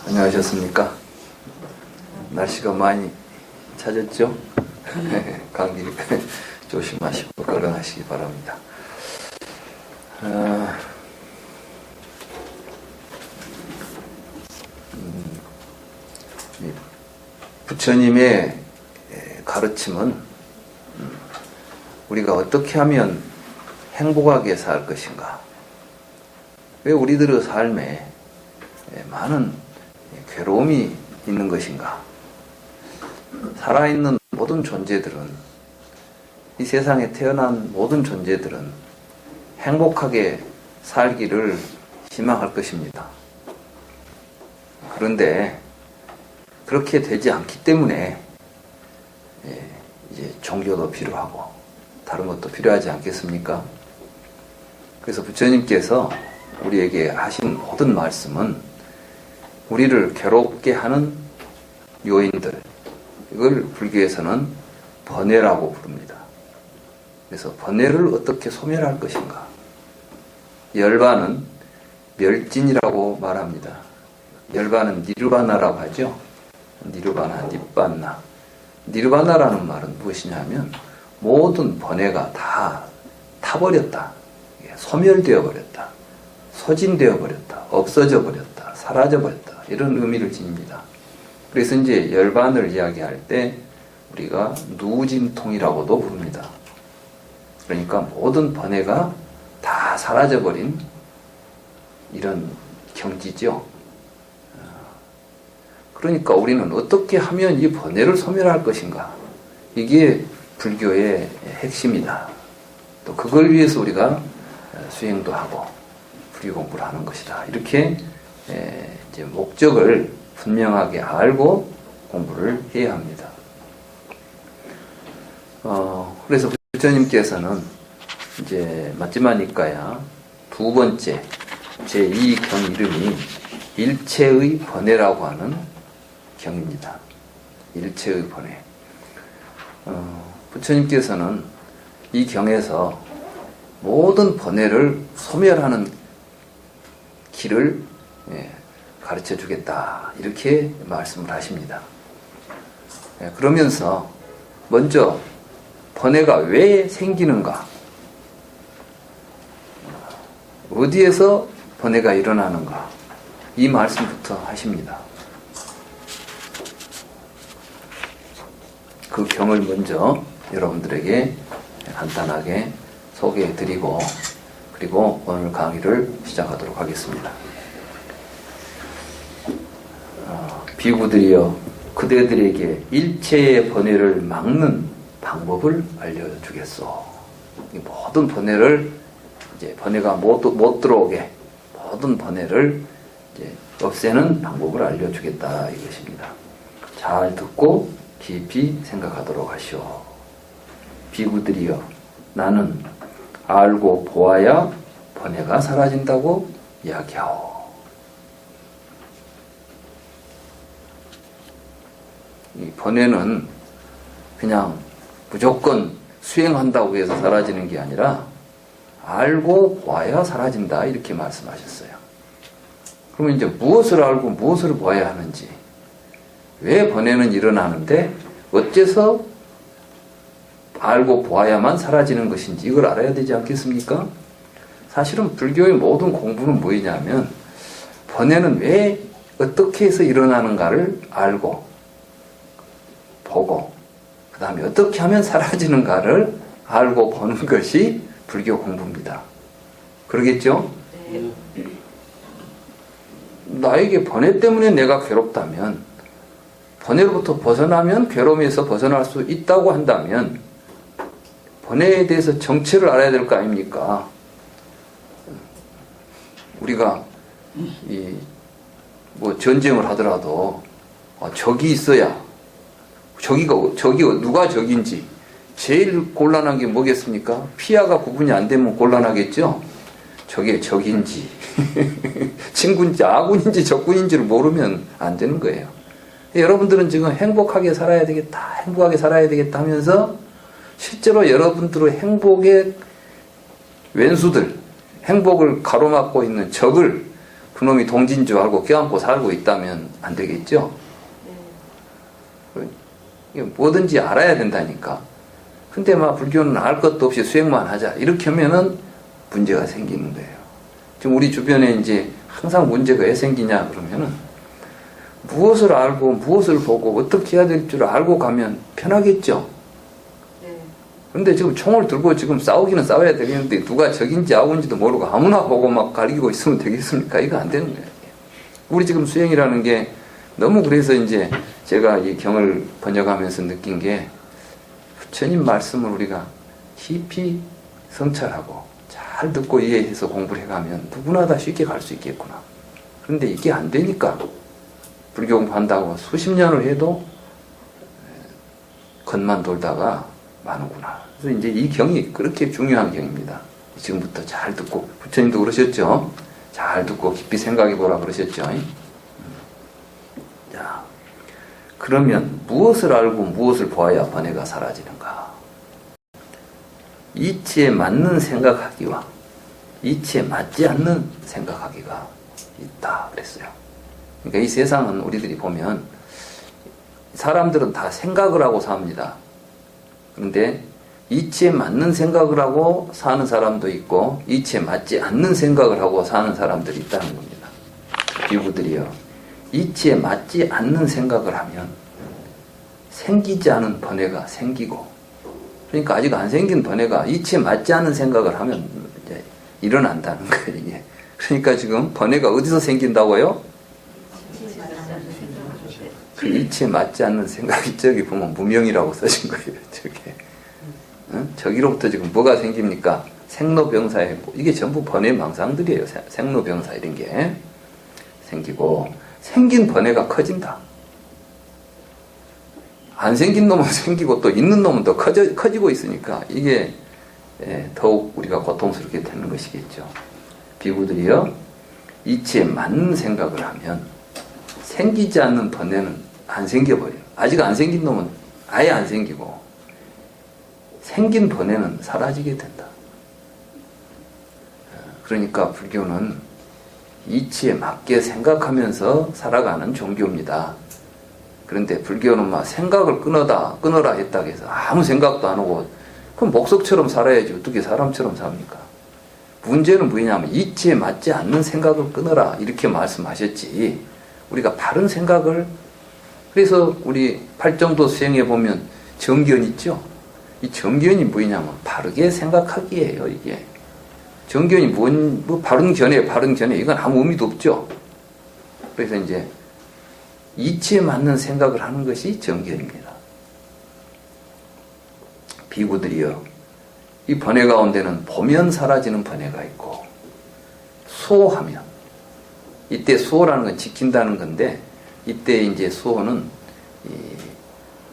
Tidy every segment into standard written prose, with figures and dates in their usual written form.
안녕하셨습니까? 날씨가 많이 차졌죠? 감기 조심하시고 걸어가시기 바랍니다. 부처님의 가르침은 우리가 어떻게 하면 행복하게 살 것인가? 왜 우리들의 삶에 많은 괴로움이 있는 것인가? 살아있는 모든 존재들은, 이 세상에 태어난 모든 존재들은 행복하게 살기를 희망할 것입니다. 그런데 그렇게 되지 않기 때문에 이제 종교도 필요하고 다른 것도 필요하지 않겠습니까? 그래서 부처님께서 우리에게 하신 모든 말씀은 우리를 괴롭게 하는 요인들, 이걸 불교에서는 번뇌라고 부릅니다. 그래서 번뇌를 어떻게 소멸할 것인가? 열반은 멸진이라고 말합니다. 열반은 니르바나라고 하죠. 니르바나, 닙반나. 니르바나라는 말은 무엇이냐면 모든 번뇌가 다 타버렸다. 소멸되어 버렸다. 소진되어 버렸다. 없어져 버렸다. 사라져 버렸다. 이런 의미를 지닙니다. 그래서 이제 열반을 이야기할 때 우리가 누진통이라고도 부릅니다. 그러니까 모든 번뇌가 다 사라져 버린 이런 경지죠. 그러니까 우리는 어떻게 하면 이 번뇌를 소멸할 것인가? 이게 불교의 핵심이다. 또 그걸 위해서 우리가 수행도 하고 불교 공부를 하는 것이다. 이렇게 이제 목적을 분명하게 알고 공부를 해야 합니다. 그래서 부처님께서는 이제 마지막 니까야 두 번째 제2경 이름이 일체의 번뇌라고 하는 경입니다. 일체의 번뇌. 부처님께서는 이 경에서 모든 번뇌를 소멸하는 길을 가르쳐 주겠다. 이렇게 말씀을 하십니다. 그러면서 먼저 번뇌가 왜 생기는가? 어디에서 번뇌가 일어나는가? 이 말씀부터 하십니다. 그 경을 먼저 여러분들에게 간단하게 소개해 드리고 그리고 오늘 강의를 시작하도록 하겠습니다. 비구들이여 그대들에게 일체의 번뇌를 막는 방법을 알려주겠소. 이 모든 번뇌를 이제 번뇌가 못 들어오게 모든 번뇌를 이제 없애는 방법을 알려주겠다 이것입니다. 잘 듣고 깊이 생각하도록 하시오. 비구들이여 나는 알고 보아야 번뇌가 사라진다고 이야기하오. 이 번뇌는 그냥 무조건 수행한다고 해서 사라지는 게 아니라 알고 보아야 사라진다 이렇게 말씀하셨어요. 그러면 이제 무엇을 알고 무엇을 보아야 하는지, 왜 번뇌는 일어나는데 어째서 알고 보아야만 사라지는 것인지 이걸 알아야 되지 않겠습니까? 사실은 불교의 모든 공부는 뭐냐면 번뇌는 왜 어떻게 해서 일어나는가를 알고 보고 그 다음에 어떻게 하면 사라지는가를 알고 보는 것이 불교 공부입니다. 그러겠죠? 네. 나에게 번뇌 때문에 내가 괴롭다면, 번뇌로부터 벗어나면 괴로움에서 벗어날 수 있다고 한다면 번뇌에 대해서 정체를 알아야 될 거 아닙니까? 우리가 뭐 전쟁을 하더라도 적이 있어야 적이 누가 적인지 제일 곤란한 게 뭐겠습니까? 피하가 구분이 안 되면 곤란하겠죠? 저게 적인지 친구인지 아군인지 적군인지를 모르면 안 되는 거예요. 여러분들은 지금 행복하게 살아야 되겠다, 행복하게 살아야 되겠다 하면서 실제로 여러분들의 행복의 왼수들, 행복을 가로막고 있는 적을 그놈이 동진 줄 알고 껴안고 살고 있다면 안 되겠죠? 이게 뭐든지 알아야 된다니까. 근데 막 불교는 알 것도 없이 수행만 하자. 이렇게 하면은 문제가 생기는 거예요. 지금 우리 주변에 이제 항상 문제가 왜 생기냐 그러면은 무엇을 알고 무엇을 보고 어떻게 해야 될 줄 알고 가면 편하겠죠. 그런데 지금 총을 들고 지금 싸우기는 싸워야 되겠는데 누가 적인지 아군지도 모르고 아무나 보고 막 가리고 있으면 되겠습니까? 이거 안 되는 거예요. 우리 지금 수행이라는 게 너무 그래서 이제 제가 이 경을 번역하면서 느낀 게 부처님 말씀을 우리가 깊이 성찰하고 잘 듣고 이해해서 공부를 해가면 누구나 다 쉽게 갈 수 있겠구나. 그런데 이게 안 되니까 불교 공부한다고 수십 년을 해도 겉만 돌다가 마누구나. 그래서 이제 이 경이 그렇게 중요한 경입니다. 지금부터 잘 듣고, 부처님도 그러셨죠? 잘 듣고 깊이 생각해 보라 그러셨죠? 자, 그러면 무엇을 알고 무엇을 보아야 번뇌가 사라지는가? 이치에 맞는 생각하기와 이치에 맞지 않는 생각하기가 있다 그랬어요. 그러니까 이 세상은 우리들이 보면 사람들은 다 생각을 하고 삽니다. 그런데 이치에 맞는 생각을 하고 사는 사람도 있고 이치에 맞지 않는 생각을 하고 사는 사람들이 있다는 겁니다. 비구들이요, 이치에 맞지 않는 생각을 하면 생기지 않은 번뇌가 생기고, 그러니까 아직 안 생긴 번뇌가 이치에 맞지 않는 생각을 하면 이제 일어난다는 거예요, 이게. 그러니까 지금 번뇌가 어디서 생긴다고요? 그 이치에 맞지 않는 생각이 저기 보면 무명이라고 써진 거예요, 저게. 저기로부터 지금 뭐가 생깁니까? 생로병사에, 이게 전부 번뇌 망상들이에요. 생로병사 이런 게 생기고, 생긴 번뇌가 커진다. 안 생긴 놈은 생기고 또 있는 놈은 더 커지고 있으니까 이게 더욱 우리가 고통스럽게 되는 것이겠죠. 비구들이요, 이치에 맞는 생각을 하면 생기지 않는 번뇌는 안 생겨버려요. 아직 안 생긴 놈은 아예 안 생기고, 생긴 번뇌는 사라지게 된다. 그러니까 불교는 이치에 맞게 생각하면서 살아가는 종교입니다. 그런데 불교는 막 생각을 끊어라 했다고 해서 아무 생각도 안 하고, 그럼 목석처럼 살아야지 어떻게 사람처럼 삽니까? 문제는 뭐냐면 이치에 맞지 않는 생각을 끊어라 이렇게 말씀하셨지, 우리가 바른 생각을, 그래서 우리 팔정도 수행해 보면 정견 있죠? 이 정견이 뭐냐면 바르게 생각하기예요, 이게. 정견이 뭐 바른 견해, 이건 아무 의미도 없죠. 그래서 이제 이치에 맞는 생각을 하는 것이 정견입니다. 비구들이요, 이 번뇌 가운데는 보면 사라지는 번뇌가 있고, 수호하면, 이때 수호라는 건 지킨다는 건데, 이때 이제 수호는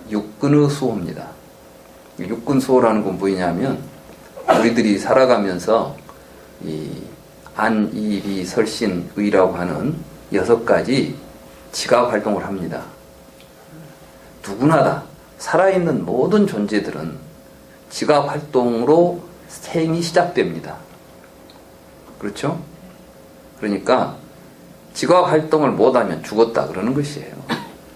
육근의 수호입니다. 육근 수호라는 건 뭐냐면 우리들이 살아가면서 이 안, 이, 비, 설신, 의라고 하는 6가지 지각 활동을 합니다. 누구나 다 살아있는 모든 존재들은 지각 활동으로 생이 시작됩니다. 그렇죠? 그러니까 지각 활동을 못하면 죽었다 그러는 것이에요.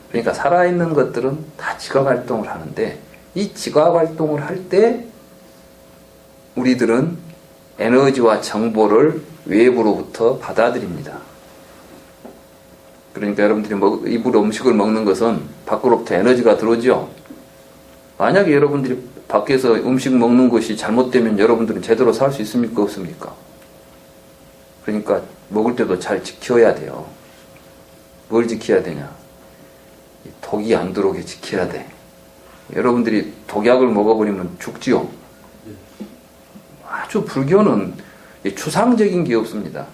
그러니까 살아있는 것들은 다 지각 활동을 하는데, 이 지각 활동을 할 때 우리들은 에너지와 정보를 외부로부터 받아들입니다. 그러니까 여러분들이 입으로 음식을 먹는 것은 밖으로부터 에너지가 들어오죠. 만약에 여러분들이 밖에서 음식 먹는 것이 잘못되면 여러분들은 제대로 살 수 있습니까? 없습니까? 그러니까 먹을 때도 잘 지켜야 돼요. 뭘 지켜야 되냐? 독이 안 들어오게 지켜야 돼. 여러분들이 독약을 먹어버리면 죽지요. 아주 불교는 추상적인 게 없습니다.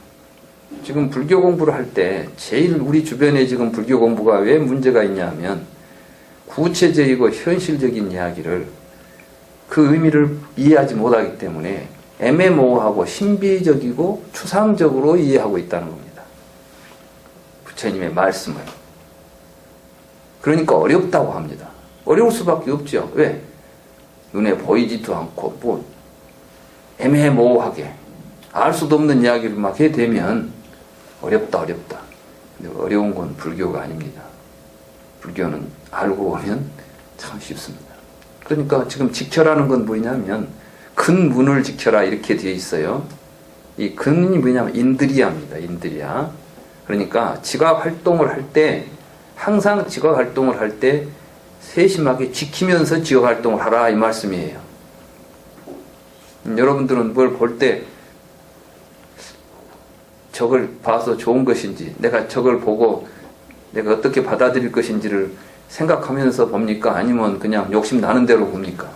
지금 불교 공부를 할 때 제일 우리 주변에 지금 불교 공부가 왜 문제가 있냐면, 구체적이고 현실적인 이야기를, 그 의미를 이해하지 못하기 때문에 애매모호하고 신비적이고 추상적으로 이해하고 있다는 겁니다. 부처님의 말씀을. 그러니까 어렵다고 합니다. 어려울 수밖에 없죠. 왜? 눈에 보이지도 않고 뭐 애매모호하게 알 수도 없는 이야기를 막 해대면 어렵다. 근데 어려운 건 불교가 아닙니다. 불교는 알고 보면 참 쉽습니다. 그러니까 지금 직처라는 건 뭐냐면 큰 문을 지켜라 이렇게 되어 있어요. 이 근이 뭐냐면 인드리아입니다. 인드리아. 그러니까 지각 활동을 할 때 항상 지각 활동을 할 때 세심하게 지키면서 지각 활동을 하라 이 말씀이에요. 여러분들은 뭘 볼 때 저걸 봐서 좋은 것인지 내가 저걸 보고 내가 어떻게 받아들일 것인지를 생각하면서 봅니까? 아니면 그냥 욕심 나는 대로 봅니까?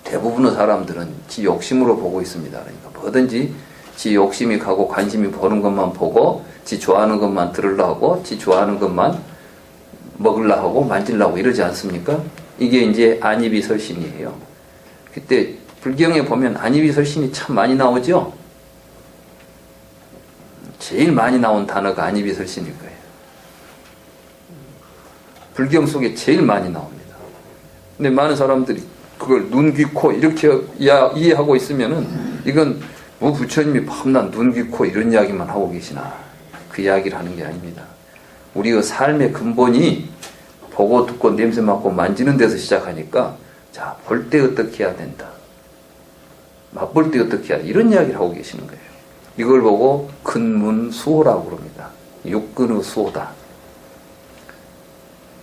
대부분의 사람들은 지 욕심으로 보고 있습니다. 그러니까 뭐든지 지 욕심이 가고 관심이 보는 것만 보고 지 좋아하는 것만 들으려고 지 좋아하는 것만 먹으려고 만지려고 이러지 않습니까? 이게 이제 안이비설신이에요. 그때 불경에 보면 안이비설신이 참 많이 나오죠? 제일 많이 나온 단어가 안이비설신일 거예요. 불경 속에 제일 많이 나옵니다. 근데 많은 사람들이 그걸 눈, 귀, 코 이렇게 이해하고 있으면은 이건 뭐 부처님이 밤낮 눈, 귀, 코 이런 이야기만 하고 계시나 그 이야기를 하는 게 아닙니다. 우리의 삶의 근본이 보고 듣고 냄새 맡고 만지는 데서 시작하니까 자, 볼 때 어떻게 해야 된다. 맛볼 때 어떻게 해야 된다. 이런 이야기를 하고 계시는 거예요. 이걸 보고 근문수호라고 그럽니다. 육근의 수호다.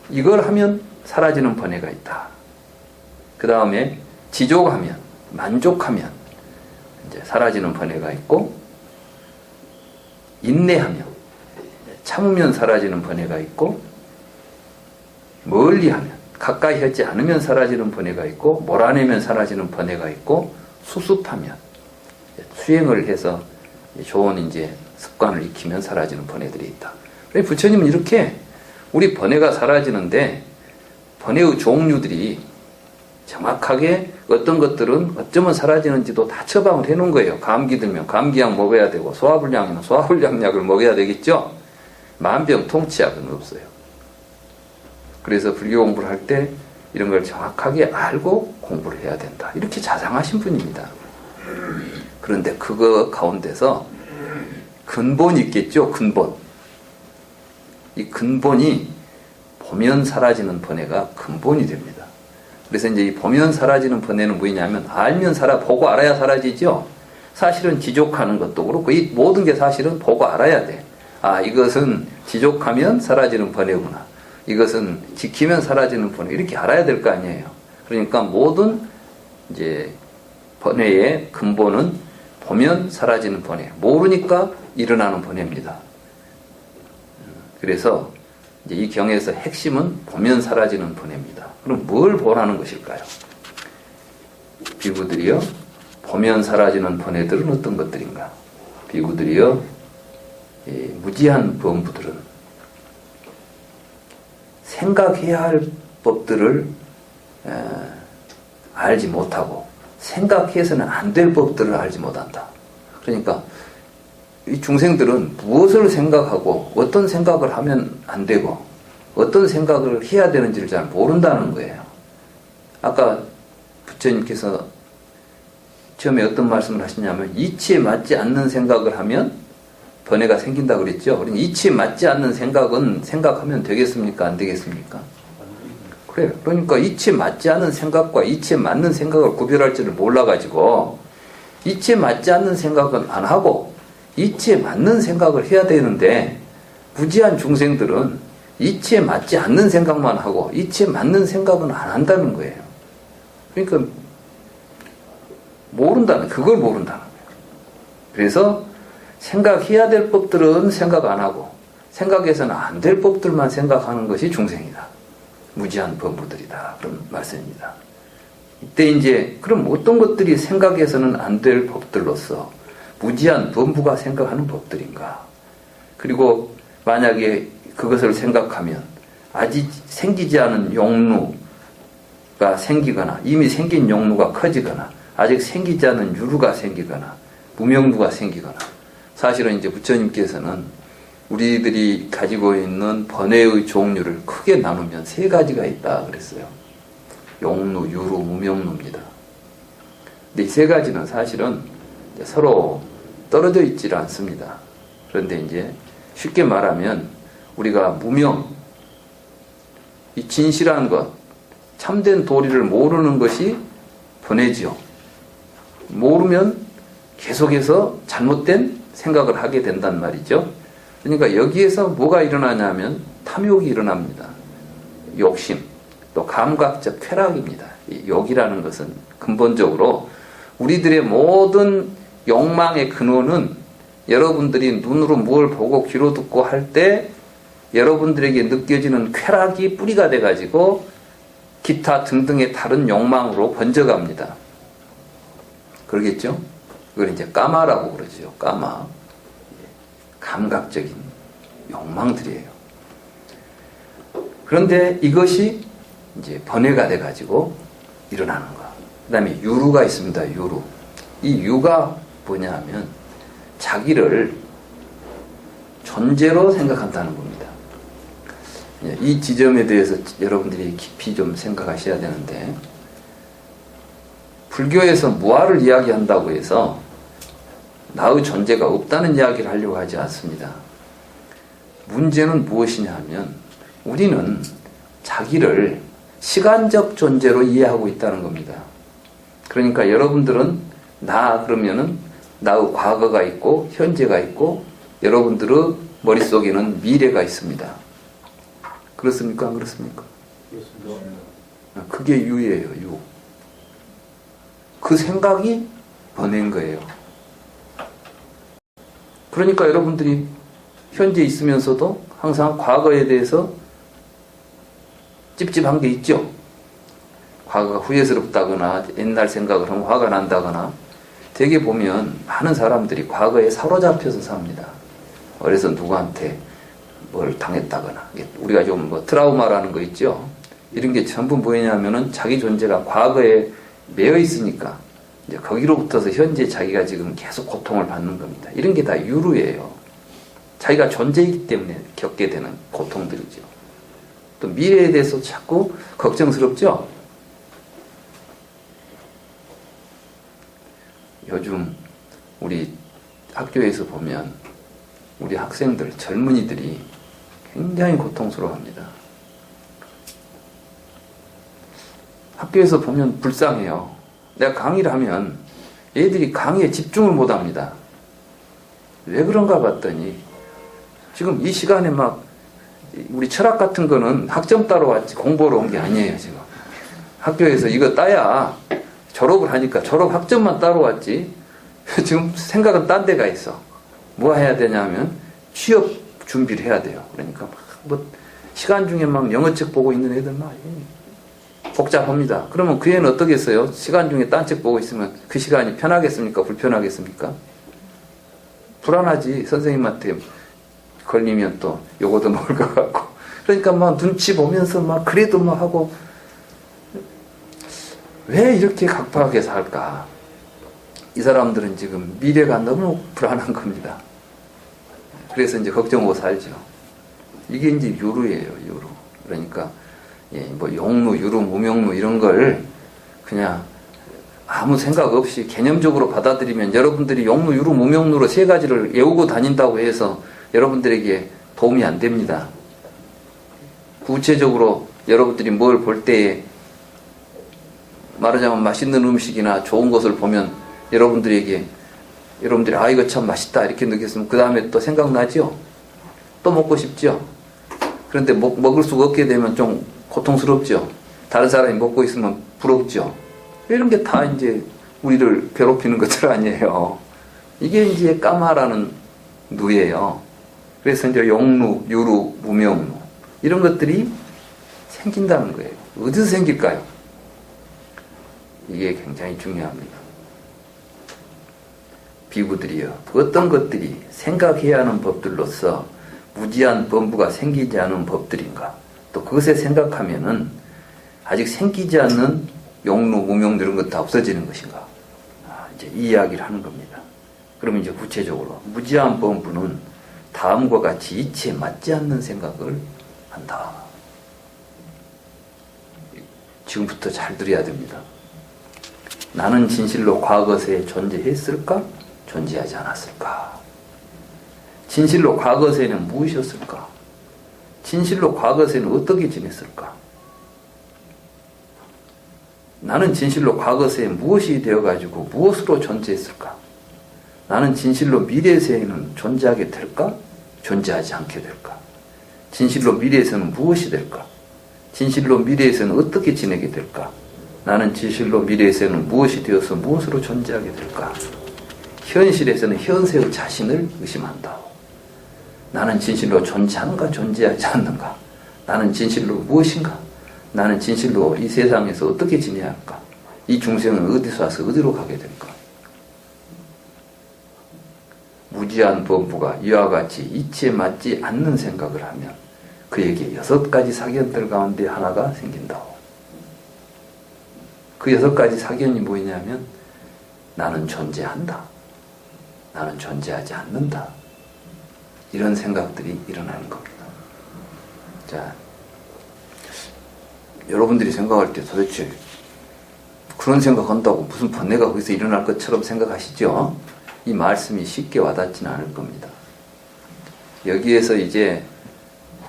이걸 하면 사라지는 번뇌가 있다. 그 다음에 지족하면, 만족하면 이제 사라지는 번뇌가 있고, 인내하면, 참으면 사라지는 번뇌가 있고, 멀리하면, 가까이 하지 않으면 사라지는 번뇌가 있고, 몰아내면 사라지는 번뇌가 있고, 수습하면, 수행을 해서 좋은 이제 습관을 익히면 사라지는 번뇌들이 있다. 부처님은 이렇게 우리 번뇌가 사라지는데 번뇌의 종류들이 정확하게 어떤 것들은 어쩌면 사라지는지도 다 처방을 해놓은 거예요. 감기 들면 감기약 먹어야 되고 소화불량이면 소화불량약을 먹어야 되겠죠. 만병통치약은 없어요. 그래서 불교 공부를 할 때 이런 걸 정확하게 알고 공부를 해야 된다. 이렇게 자상하신 분입니다. 그런데 그거 가운데서 근본이 있겠죠. 근본. 이 근본이 보면 사라지는 번뇌가 근본이 됩니다. 그래서 이제 이 보면 사라지는 번뇌는 뭐냐면 알면 보고 알아야 사라지죠. 사실은 지족하는 것도 그렇고 이 모든 게 사실은 보고 알아야 돼. 아, 이것은 지족하면 사라지는 번뇌구나. 이것은 지키면 사라지는 번뇌. 이렇게 알아야 될 거 아니에요. 그러니까 모든 이제 번뇌의 근본은 보면 사라지는 번뇌. 모르니까 일어나는 번뇌입니다. 그래서 이제 이 경에서 핵심은 보면 사라지는 번뇌입니다. 그럼 뭘 보라는 것일까요? 비구들이요, 보면 사라지는 번뇌들은 어떤 것들인가? 비구들이요, 무지한 범부들은 생각해야 할 법들을 알지 못하고 생각해서는 안 될 법들을 알지 못한다. 그러니까 이 중생들은 무엇을 생각하고 어떤 생각을 하면 안 되고 어떤 생각을 해야 되는지를 잘 모른다는 거예요. 아까 부처님께서 처음에 어떤 말씀을 하시냐면 이치에 맞지 않는 생각을 하면 번뇌가 생긴다고 그랬죠. 그러니까 이치에 맞지 않는 생각은 생각하면 되겠습니까? 안 되겠습니까? 그래요. 그러니까 이치에 맞지 않는 생각과 이치에 맞는 생각을 구별할 줄을 몰라가지고 이치에 맞지 않는 생각은 안 하고 이치에 맞는 생각을 해야 되는데 무지한 중생들은 이치에 맞지 않는 생각만 하고 이치에 맞는 생각은 안 한다는 거예요. 그러니까 그걸 모른다는 거예요. 그래서 생각해야 될 법들은 생각 안 하고 생각해서는 안 될 법들만 생각하는 것이 중생이다. 무지한 범부들이다. 그런 말씀입니다. 이때 이제 그럼 어떤 것들이 생각해서는 안 될 법들로서 무지한 범부가 생각하는 법들인가? 그리고 만약에 그것을 생각하면 아직 생기지 않은 용루가 생기거나 이미 생긴 용루가 커지거나 아직 생기지 않은 유루가 생기거나 무명루가 생기거나 사실은 이제 부처님께서는 우리들이 가지고 있는 번뇌의 종류를 크게 나누면 3가지가 있다 그랬어요. 용루, 유루, 무명루입니다. 근데 이 3가지는 사실은 서로 떨어져 있지를 않습니다. 그런데 이제 쉽게 말하면 우리가 무명, 이 진실한 것, 참된 도리를 모르는 것이 번뇌지요. 모르면 계속해서 잘못된 생각을 하게 된단 말이죠. 그러니까 여기에서 뭐가 일어나냐면 탐욕이 일어납니다. 욕심, 또 감각적 쾌락입니다. 이 욕이라는 것은 근본적으로 우리들의 모든 욕망의 근원은 여러분들이 눈으로 뭘 보고 귀로 듣고 할 때 여러분들에게 느껴지는 쾌락이 뿌리가 돼가지고 기타 등등의 다른 욕망으로 번져갑니다. 그러겠죠? 그걸 이제 까마라고 그러죠. 까마. 감각적인 욕망들이에요. 그런데 이것이 이제 번뇌가 돼가지고 일어나는 거. 그 다음에 유루가 있습니다. 유루. 이 유가 뭐냐 하면 자기를 존재로 생각한다는 겁니다. 이 지점에 대해서 여러분들이 깊이 좀 생각하셔야 되는데, 불교에서 무아를 이야기한다고 해서 나의 존재가 없다는 이야기를 하려고 하지 않습니다. 문제는 무엇이냐 하면 우리는 자기를 시간적 존재로 이해하고 있다는 겁니다. 그러니까 여러분들은 나 그러면은 나의 과거가 있고 현재가 있고 여러분들의 머릿속에는 미래가 있습니다. 그렇습니까? 안 그렇습니까? 그렇습니다. 그게 유예요, 유. 그 생각이 번뇌인 거예요. 그러니까 여러분들이 현재 있으면서도 항상 과거에 대해서 찝찝한 게 있죠. 과거가 후회스럽다거나 옛날 생각을 하면 화가 난다거나, 되게 보면 많은 사람들이 과거에 사로잡혀서 삽니다. 어려서 누구한테 뭘 당했다거나, 우리가 좀 뭐 트라우마라는 거 있죠. 이런 게 전부 뭐냐면은 자기 존재가 과거에 매여 있으니까 이제 거기로부터서 현재 자기가 지금 계속 고통을 받는 겁니다. 이런 게 다 유루예요. 자기가 존재이기 때문에 겪게 되는 고통들이죠. 또 미래에 대해서 자꾸 걱정스럽죠. 요즘 우리 학교에서 보면 우리 학생들, 젊은이들이 굉장히 고통스러워합니다. 학교에서 보면 불쌍해요. 내가 강의를 하면 애들이 강의에 집중을 못합니다. 왜 그런가 봤더니 지금 이 시간에 막 우리 철학 같은 거는 학점 따러 왔지 공부하러 온 게 아니에요. 지금 학교에서 이거 따야 졸업을 하니까 졸업 학점만 따러 왔지 지금 생각은 딴 데가 있어. 뭐 해야 되냐면 취업 준비를 해야 돼요. 그러니까 뭐 시간 중에 막 영어책 보고 있는 애들 막 복잡합니다. 그러면 그 애는 어떻겠어요? 시간 중에 딴 책 보고 있으면 그 시간이 편하겠습니까? 불편하겠습니까? 불안하지. 선생님한테 걸리면 또 요거도 먹을 것 같고. 그러니까 막 눈치 보면서 막 그래도 막 하고, 왜 이렇게 각박하게 살까? 이 사람들은 지금 미래가 너무 불안한 겁니다. 그래서 이제 걱정하고 살죠. 이게 이제 유루예요, 유루. 그러니까 뭐 용루, 유루, 무명루 이런 걸 그냥 아무 생각 없이 개념적으로 받아들이면 여러분들이 용루, 유루, 무명루로 세 가지를 외우고 다닌다고 해서 여러분들에게 도움이 안 됩니다. 구체적으로 여러분들이 뭘 볼 때에 말하자면 맛있는 음식이나 좋은 것을 보면 여러분들이 아 이거 참 맛있다 이렇게 느꼈으면 그 다음에 또 생각나죠? 또 먹고 싶죠? 그런데 먹을 수가 없게 되면 좀 고통스럽죠? 다른 사람이 먹고 있으면 부럽죠? 이런 게 다 이제 우리를 괴롭히는 것들 아니에요. 이게 이제 까마라는 누예요. 그래서 이제 용루, 유루, 무명루 이런 것들이 생긴다는 거예요. 어디서 생길까요? 이게 굉장히 중요합니다. 비구들이요. 어떤 것들이 생각해야 하는 법들로서 무지한 범부가 생기지 않은 법들인가? 또 그것에 생각하면은 아직 생기지 않는 용루, 무명루 이런 것 다 없어지는 것인가? 이제 이 이야기를 하는 겁니다. 그러면 이제 구체적으로 무지한 범부는 다음과 같이 이치에 맞지 않는 생각을 한다. 지금부터 잘 들어야 됩니다. 나는 진실로 과거에 존재했을까? 존재하지 않았을까? 진실로 과거 세는 무엇이었을까? 진실로 과거 세는 어떻게 지냈을까? 나는 진실로 과거 세에 무엇이 되어가지고 무엇으로 존재했을까? 나는 진실로 미래 세에는 존재하게 될까? 존재하지 않게 될까? 진실로 미래에서는 무엇이 될까? 진실로 미래에서는 어떻게 지내게 될까? 나는 진실로 미래에서는 무엇이 되어서 무엇으로 존재하게 될까? 현실에서는 현세의 자신을 의심한다. 나는 진실로 존재하는가 존재하지 않는가? 나는 진실로 무엇인가? 나는 진실로 이 세상에서 어떻게 지내야 할까? 이 중생은 어디서 와서 어디로 가게 될까? 무지한 범부가 이와 같이 이치에 맞지 않는 생각을 하면 그에게 6가지 사견들 가운데 하나가 생긴다고. 그 6가지 사견이 뭐냐면 나는 존재한다. 나는 존재하지 않는다. 이런 생각들이 일어나는 겁니다. 자, 여러분들이 생각할 때 도대체 그런 생각한다고 무슨 번뇌가 거기서 일어날 것처럼 생각하시죠? 이 말씀이 쉽게 와닿지는 않을 겁니다. 여기에서 이제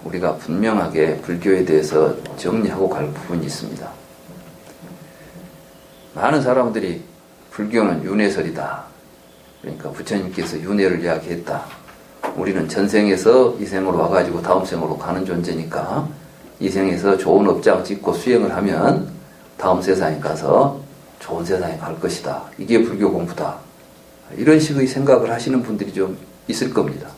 우리가 분명하게 불교에 대해서 정리하고 갈 부분이 있습니다. 많은 사람들이 불교는 윤회설이다. 그러니까 부처님께서 윤회를 이야기했다. 우리는 전생에서 이 생으로 와가지고 다음 생으로 가는 존재니까 이 생에서 좋은 업장 짓고 수행을 하면 다음 세상에 가서 좋은 세상에 갈 것이다. 이게 불교 공부다. 이런 식의 생각을 하시는 분들이 좀 있을 겁니다.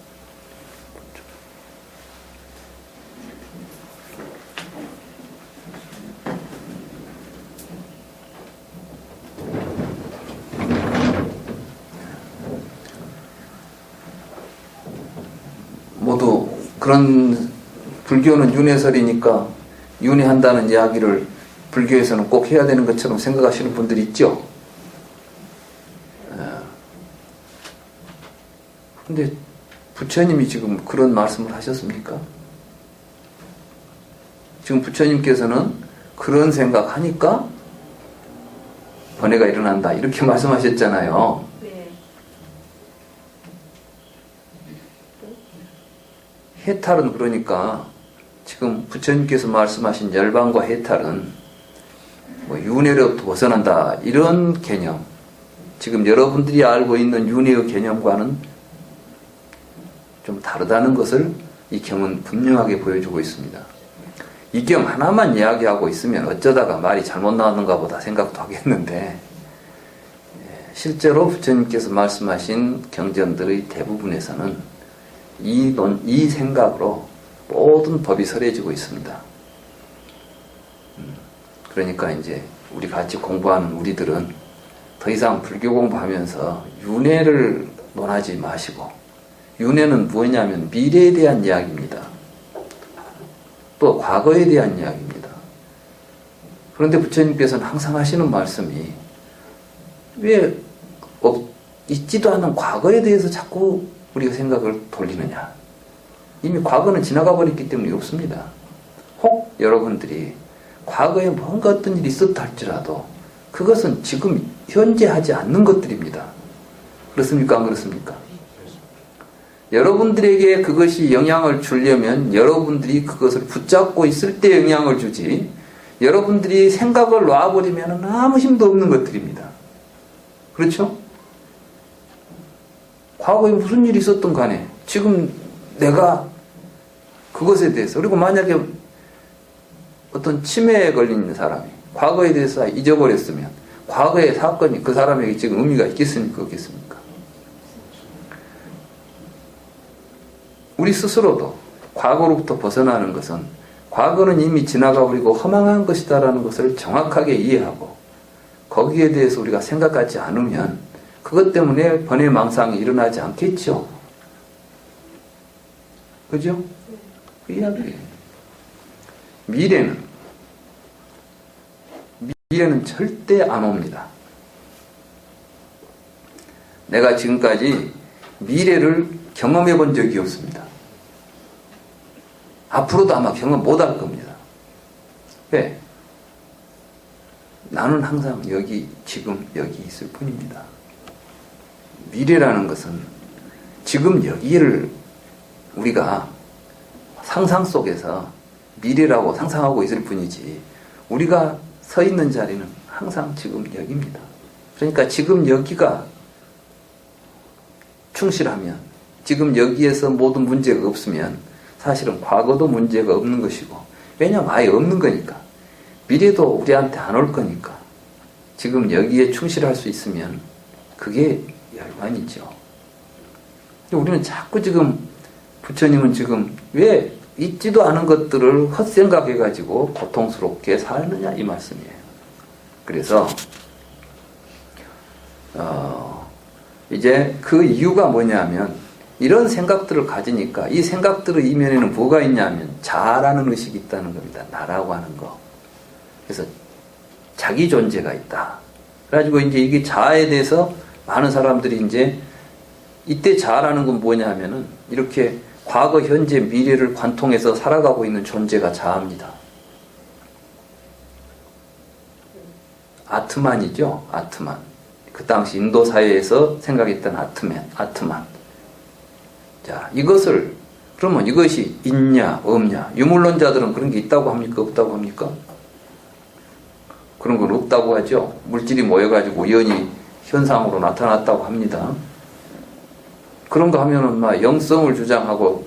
모두 그런 불교는 윤회설이니까 윤회한다는 이야기를 불교에서는 꼭 해야 되는 것처럼 생각하시는 분들이 있죠. 근데 부처님이 지금 그런 말씀을 하셨습니까? 지금 부처님께서는 그런 생각하니까 번뇌가 일어난다 이렇게 말씀하셨잖아요. 네. 해탈은 그러니까 지금 부처님께서 말씀하신 열반과 해탈은 뭐 윤회로부터 벗어난다 이런 개념, 지금 여러분들이 알고 있는 윤회의 개념과는 좀 다르다는 것을 이 경은 분명하게 보여주고 있습니다. 이 경 하나만 이야기하고 있으면 어쩌다가 말이 잘못 나왔는가 보다 생각도 하겠는데 실제로 부처님께서 말씀하신 경전들의 대부분에서는 이 생각으로 모든 법이 설해지고 있습니다. 그러니까 이제 우리 같이 공부하는 우리들은 더 이상 불교 공부하면서 윤회를 논하지 마시고, 윤회는 뭐냐면 미래에 대한 이야기입니다. 또 과거에 대한 이야기입니다. 그런데 부처님께서는 항상 하시는 말씀이 왜 있지도 않은 과거에 대해서 자꾸 우리가 생각을 돌리느냐. 이미 과거는 지나가 버렸기 때문에 없습니다. 혹 여러분들이 과거에 뭔가 어떤 일이 있었다 할지라도 그것은 지금 현재 하지 않는 것들입니다. 그렇습니까? 안 그렇습니까? 여러분들에게 그것이 영향을 주려면 여러분들이 그것을 붙잡고 있을 때 영향을 주지, 여러분들이 생각을 놔버리면 아무 힘도 없는 것들입니다. 그렇죠? 과거에 무슨 일이 있었든 간에 지금 내가 그것에 대해서, 그리고 만약에 어떤 치매에 걸린 사람이 과거에 대해서 잊어버렸으면 과거의 사건이 그 사람에게 지금 의미가 있겠습니까? 없겠습니까? 우리 스스로도 과거로부터 벗어나는 것은 과거는 이미 지나가 버리고 허망한 것이다라는 것을 정확하게 이해하고 거기에 대해서 우리가 생각하지 않으면 그것 때문에 번뇌망상이 일어나지 않겠죠. 그죠? 그 이야기예요. 미래는 절대 안 옵니다. 내가 지금까지 미래를 경험해 본 적이 없습니다. 앞으로도 아마 경험 못 할 겁니다. 왜? 나는 항상 지금 여기 있을 뿐입니다. 미래라는 것은 지금 여기를 우리가 상상 속에서 미래라고 상상하고 있을 뿐이지 우리가 서 있는 자리는 항상 지금 여기입니다. 그러니까 지금 여기가 충실하면, 지금 여기에서 모든 문제가 없으면 사실은 과거도 문제가 없는 것이고, 왜냐하면 아예 없는 거니까. 미래도 우리한테 안 올 거니까. 지금 여기에 충실할 수 있으면 그게 열반이죠. 우리는 자꾸 지금, 부처님은 지금 왜 있지도 않은 것들을 헛생각해가지고 고통스럽게 살느냐 이 말씀이에요. 그래서 이제 그 이유가 뭐냐면, 이런 생각들을 가지니까 이 생각들의 이면에는 뭐가 있냐면 자라는 의식이 있다는 겁니다. 나라고 하는 거. 그래서 자기 존재가 있다. 그래가지고 이제 이게 자아에 대해서 많은 사람들이 이제 이때 자아라는 건 뭐냐 하면은 이렇게 과거, 현재, 미래를 관통해서 살아가고 있는 존재가 자아입니다. 아트만이죠. 아트만. 그 당시 인도 사회에서 생각했던 아트만. 자, 이것을, 그러면 이것이 있냐, 없냐. 유물론자들은 그런 게 있다고 합니까? 없다고 합니까? 그런 건 없다고 하죠. 물질이 모여가지고 우연히 현상으로 나타났다고 합니다. 그런 거 하면은 막 영성을 주장하고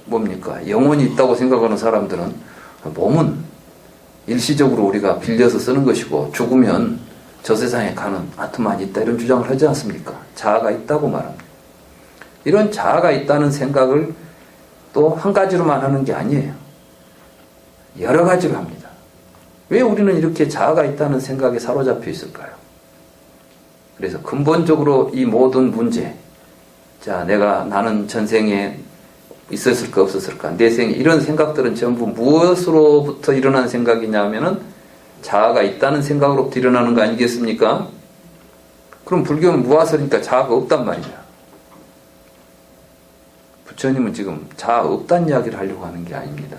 뭡니까? 영혼이 있다고 생각하는 사람들은 몸은 일시적으로 우리가 빌려서 쓰는 것이고 죽으면 저 세상에 가는 아트만이 있다 이런 주장을 하지 않습니까? 자아가 있다고 말합니다. 이런 자아가 있다는 생각을 또 한 가지로만 하는 게 아니에요. 여러 가지로 합니다. 왜 우리는 이렇게 자아가 있다는 생각에 사로잡혀 있을까요? 그래서 근본적으로 이 모든 문제, 자, 나는 전생에 있었을까 없었을까, 내 생에, 이런 생각들은 전부 무엇으로부터 일어난 생각이냐면은 자아가 있다는 생각으로부터 일어나는 거 아니겠습니까? 그럼 불교는 무아설이니까 자아가 없단 말이야. 부처님은 지금 자아 없다는 이야기를 하려고 하는 게 아닙니다.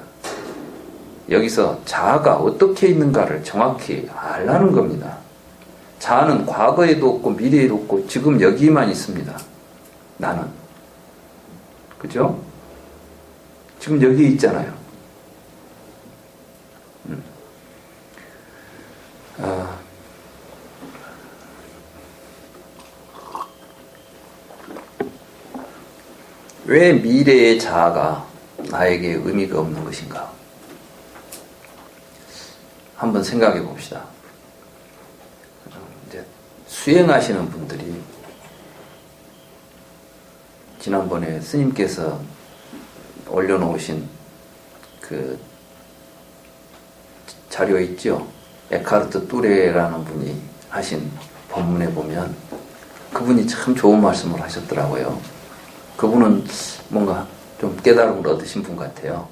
여기서 자아가 어떻게 있는가를 정확히 알라는 겁니다. 자아는 과거에도 없고 미래에도 없고 지금 여기만 있습니다. 나는. 그죠? 지금 여기 있잖아요. 왜 미래의 자아가 나에게 의미가 없는 것인가? 한번 생각해 봅시다. 이제 수행하시는 분들이 지난번에 스님께서 올려놓으신 그 자료 있죠? 에카르트 뚜레라는 분이 하신 본문에 보면 그분이 참 좋은 말씀을 하셨더라고요. 그분은 뭔가 좀 깨달음을 얻으신 분 같아요.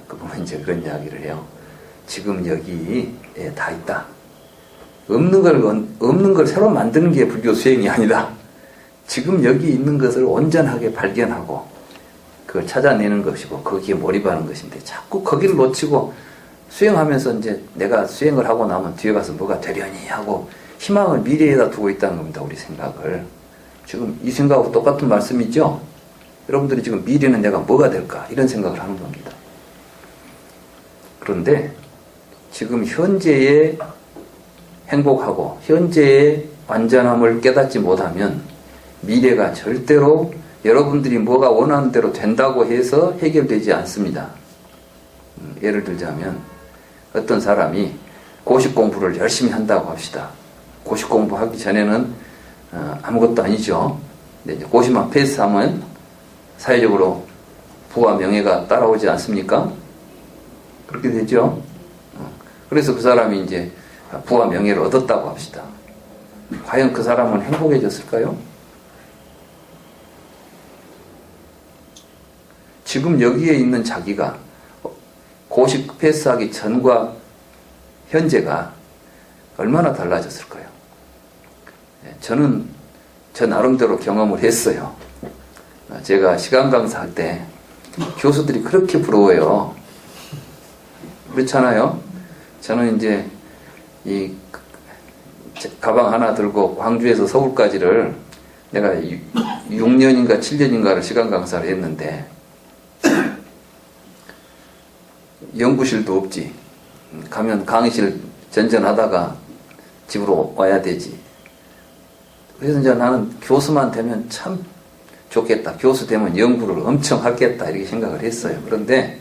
그분은 이제 그런 이야기를 해요. 지금 여기에 다 있다. 없는 걸 새로 만드는 게 불교 수행이 아니다. 지금 여기 있는 것을 온전하게 발견하고 그걸 찾아내는 것이고 거기에 몰입하는 것인데 자꾸 거기를 놓치고 수행하면서 이제 내가 수행을 하고 나면 뒤에 가서 뭐가 되려니 하고 희망을 미래에다 두고 있다는 겁니다. 우리 생각을. 지금 이 생각하고 똑같은 말씀이죠? 여러분들이 지금 미래는 내가 뭐가 될까? 이런 생각을 하는 겁니다. 그런데 지금 현재에 행복하고 현재의 완전함을 깨닫지 못하면 미래가 절대로 여러분들이 뭐가 원하는 대로 된다고 해서 해결되지 않습니다. 예를 들자면 어떤 사람이 고시 공부를 열심히 한다고 합시다. 고시 공부하기 전에는 아무것도 아니죠. 근데 이제 고시만 패스하면 사회적으로 부와 명예가 따라오지 않습니까? 그렇게 되죠. 그래서 그 사람이 이제 부와 명예를 얻었다고 합시다. 과연 그 사람은 행복해졌을까요? 지금 여기에 있는 자기가 고시 패스하기 전과 현재가 얼마나 달라졌을까요? 저는 저 나름대로 경험을 했어요. 제가 시간 강사할 때 교수들이 그렇게 부러워요. 그렇잖아요. 저는 이제 이 가방 하나 들고 광주에서 서울까지를 내가 6년인가 7년인가를 시간 강사를 했는데 연구실도 없지. 가면 강의실 전전하다가 집으로 와야 되지. 그래서 이제 나는 교수만 되면 참 좋겠다. 교수 되면 연구를 엄청 하겠다. 이렇게 생각을 했어요. 그런데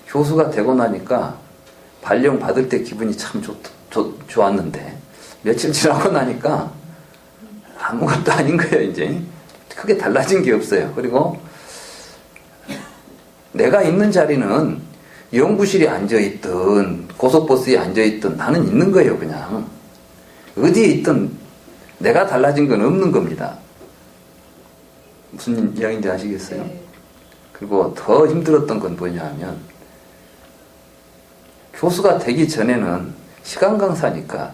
교수가 되고 나니까 발령 받을 때 기분이 참 좋았는데 며칠 지나고 나니까 아무것도 아닌 거예요. 이제 크게 달라진 게 없어요. 그리고 내가 있는 자리는 연구실에 앉아있든 고속버스에 앉아있든 나는 있는 거예요. 그냥 어디에 있든 내가 달라진 건 없는 겁니다. 무슨 이야기인지 아시겠어요? 네. 그리고 더 힘들었던 건 뭐냐 하면 교수가 되기 전에는 시간 강사니까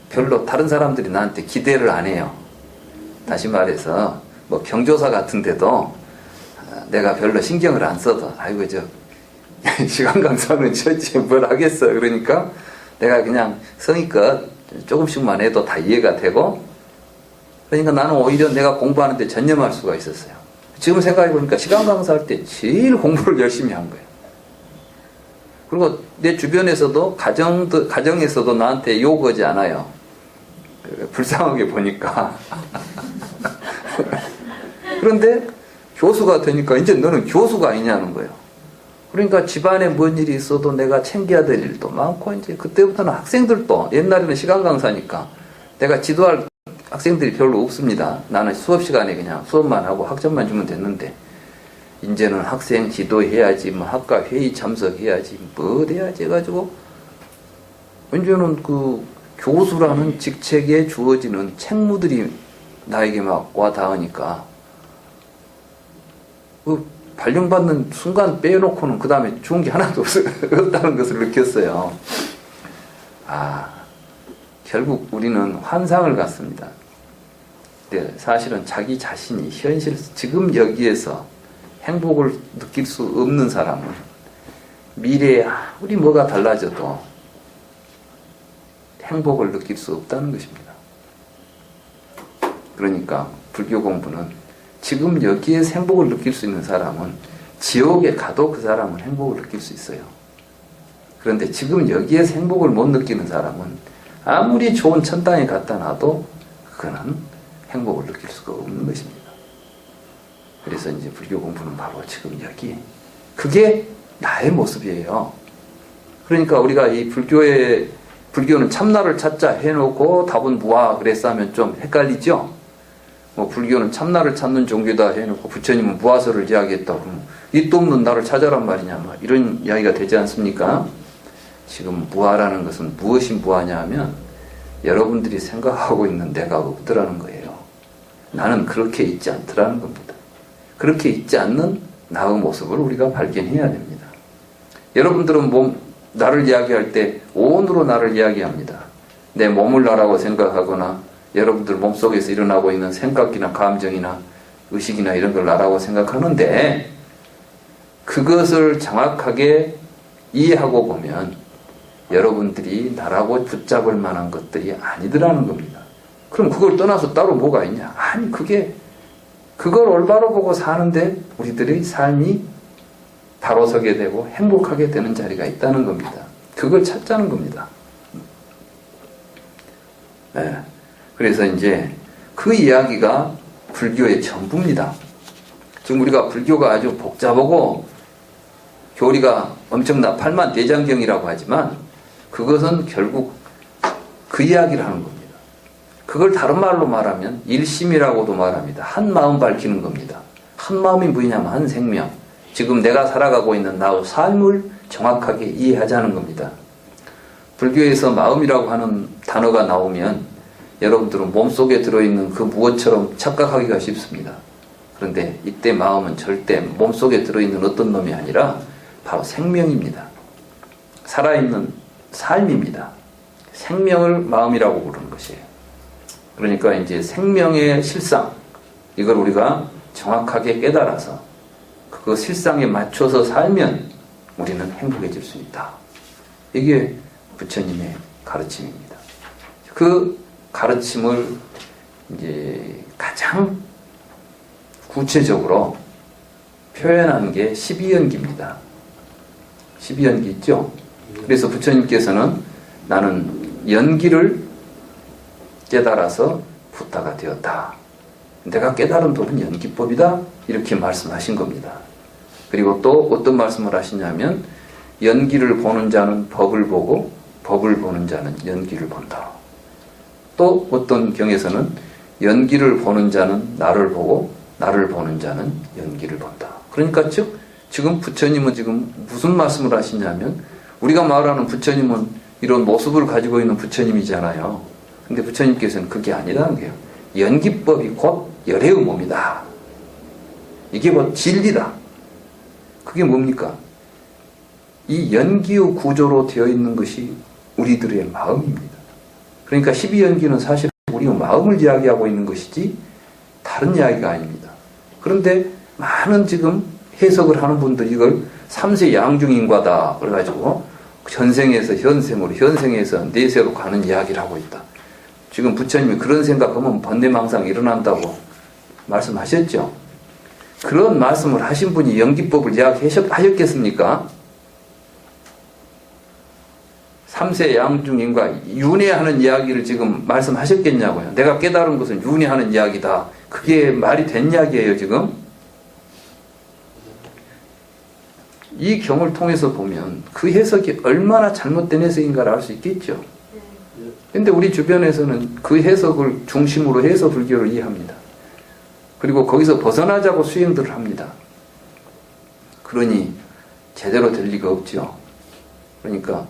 별로 다른 사람들이 나한테 기대를 안 해요. 다시 말해서 뭐 경조사 같은데도 내가 별로 신경을 안 써도 아이고 저 시간 강사는 저지 뭘 하겠어. 그러니까 내가 그냥 성의껏 조금씩만 해도 다 이해가 되고, 그러니까 나는 오히려 내가 공부하는데 전념할 수가 있었어요. 지금 생각해 보니까 시간 강사할 때 제일 공부를 열심히 한 거예요. 그리고 내 주변에서도 가정에서도 나한테 욕하지 않아요. 불쌍하게 보니까. 그런데 교수가 되니까 이제 너는 교수가 아니냐는 거예요. 그러니까 집안에 뭔 일이 있어도 내가 챙겨야 될 일도 많고, 이제 그때부터는 학생들도, 옛날에는 시간 강사니까 내가 지도할 학생들이 별로 없습니다. 나는 수업 시간에 그냥 수업만 하고 학점만 주면 됐는데, 이제는 학생 지도해야지, 뭐 학과 회의 참석해야지, 뭐 해야지 해가지고, 이제는 그 교수라는 직책에 주어지는 책무들이 나에게 막 와 닿으니까, 그 발령받는 순간 빼놓고는 그 다음에 좋은 게 하나도 없다는 것을 느꼈어요. 결국 우리는 환상을 갖습니다. 근데 사실은 자기 자신이 현실, 지금 여기에서 행복을 느낄 수 없는 사람은 미래에 아무리 뭐가 달라져도 행복을 느낄 수 없다는 것입니다. 그러니까 불교 공부는 지금 여기에서 행복을 느낄 수 있는 사람은 지옥에 가도 그 사람은 행복을 느낄 수 있어요. 그런데 지금 여기에서 행복을 못 느끼는 사람은 아무리 좋은 천당에 갖다 놔도 그거는 행복을 느낄 수가 없는 것입니다. 그래서 이제 불교 공부는 바로 지금 여기, 그게 나의 모습이에요. 그러니까 우리가 이 불교는 참나를 찾자 해놓고 답은 무아 그랬어 하면 좀 헷갈리죠? 뭐 불교는 참나를 찾는 종교다 해놓고 부처님은 무아설을 이야기했다 그러면 이 또 없는 나를 찾아란 말이냐, 뭐 이런 이야기가 되지 않습니까? 지금 무아라는 것은 무엇이 무아냐 하면 여러분들이 생각하고 있는 내가 없더라는 거예요. 나는 그렇게 있지 않더라는 겁니다. 그렇게 있지 않는 나의 모습을 우리가 발견해야 됩니다. 여러분들은 나를 이야기할 때 온으로 나를 이야기합니다. 내 몸을 나라고 생각하거나 여러분들 몸속에서 일어나고 있는 생각이나 감정이나 의식이나 이런 걸 나라고 생각하는데, 그것을 정확하게 이해하고 보면 여러분들이 나라고 붙잡을 만한 것들이 아니더라는 겁니다. 그럼 그걸 떠나서 따로 뭐가 있냐? 아니, 그걸 올바로 보고 사는데 우리들의 삶이 바로 서게 되고 행복하게 되는 자리가 있다는 겁니다. 그걸 찾자는 겁니다. 네. 그래서 이제 그 이야기가 불교의 전부입니다. 지금 우리가 불교가 아주 복잡하고 교리가 엄청나 팔만대장경이라고 하지만 그것은 결국 그 이야기를 하는 겁니다. 그걸 다른 말로 말하면 일심이라고도 말합니다. 한 마음 밝히는 겁니다. 한 마음이 뭐냐면 한 생명. 지금 내가 살아가고 있는 나의 삶을 정확하게 이해하자는 겁니다. 불교에서 마음이라고 하는 단어가 나오면 여러분들은 몸속에 들어있는 그 무엇처럼 착각하기가 쉽습니다. 그런데 이때 마음은 절대 몸속에 들어있는 어떤 놈이 아니라 바로 생명입니다. 살아있는 삶입니다. 생명을 마음이라고 부르는 것이에요. 그러니까 이제 생명의 실상, 이걸 우리가 정확하게 깨달아서 그 실상에 맞춰서 살면 우리는 행복해질 수 있다. 이게 부처님의 가르침입니다. 그 가르침을 이제 가장 구체적으로 표현한 게 12연기입니다. 12연기 있죠? 그래서 부처님께서는 나는 연기를 깨달아서 부타가 되었다. 내가 깨달은 법은 연기법이다. 이렇게 말씀하신 겁니다. 그리고 또 어떤 말씀을 하시냐면 연기를 보는 자는 법을 보고 법을 보는 자는 연기를 본다. 또 어떤 경에서는 연기를 보는 자는 나를 보고 나를 보는 자는 연기를 본다. 그러니까 즉 지금 부처님은 지금 무슨 말씀을 하시냐면 우리가 말하는 부처님은 이런 모습을 가지고 있는 부처님이잖아요. 근데 부처님께서는 그게 아니라는 거예요. 연기법이 곧 열애의 몸이다. 이게 뭐 진리다. 그게 뭡니까? 이 연기의 구조로 되어 있는 것이 우리들의 마음입니다. 그러니까 12연기는 사실 우리의 마음을 이야기하고 있는 것이지 다른 이야기가 아닙니다. 그런데 많은 지금 해석을 하는 분들이 이걸 삼세 양중인과다 그래가지고 현생에서 현생으로 현생에서 내세로 가는 이야기를 하고 있다. 지금 부처님이 그런 생각하면 번뇌망상 일어난다고 말씀하셨죠. 그런 말씀을 하신 분이 연기법을 이야기하셨겠습니까? 삼세 양중인과 윤회하는 이야기를 지금 말씀하셨겠냐고요. 내가 깨달은 것은 윤회하는 이야기다. 그게 말이 된 이야기예요, 지금. 이 경을 통해서 보면 그 해석이 얼마나 잘못된 해석인가를 알 수 있겠죠. 그런데 우리 주변에서는 그 해석을 중심으로 해서 불교를 이해합니다. 그리고 거기서 벗어나자고 수행들을 합니다. 그러니 제대로 될 리가 없죠. 그러니까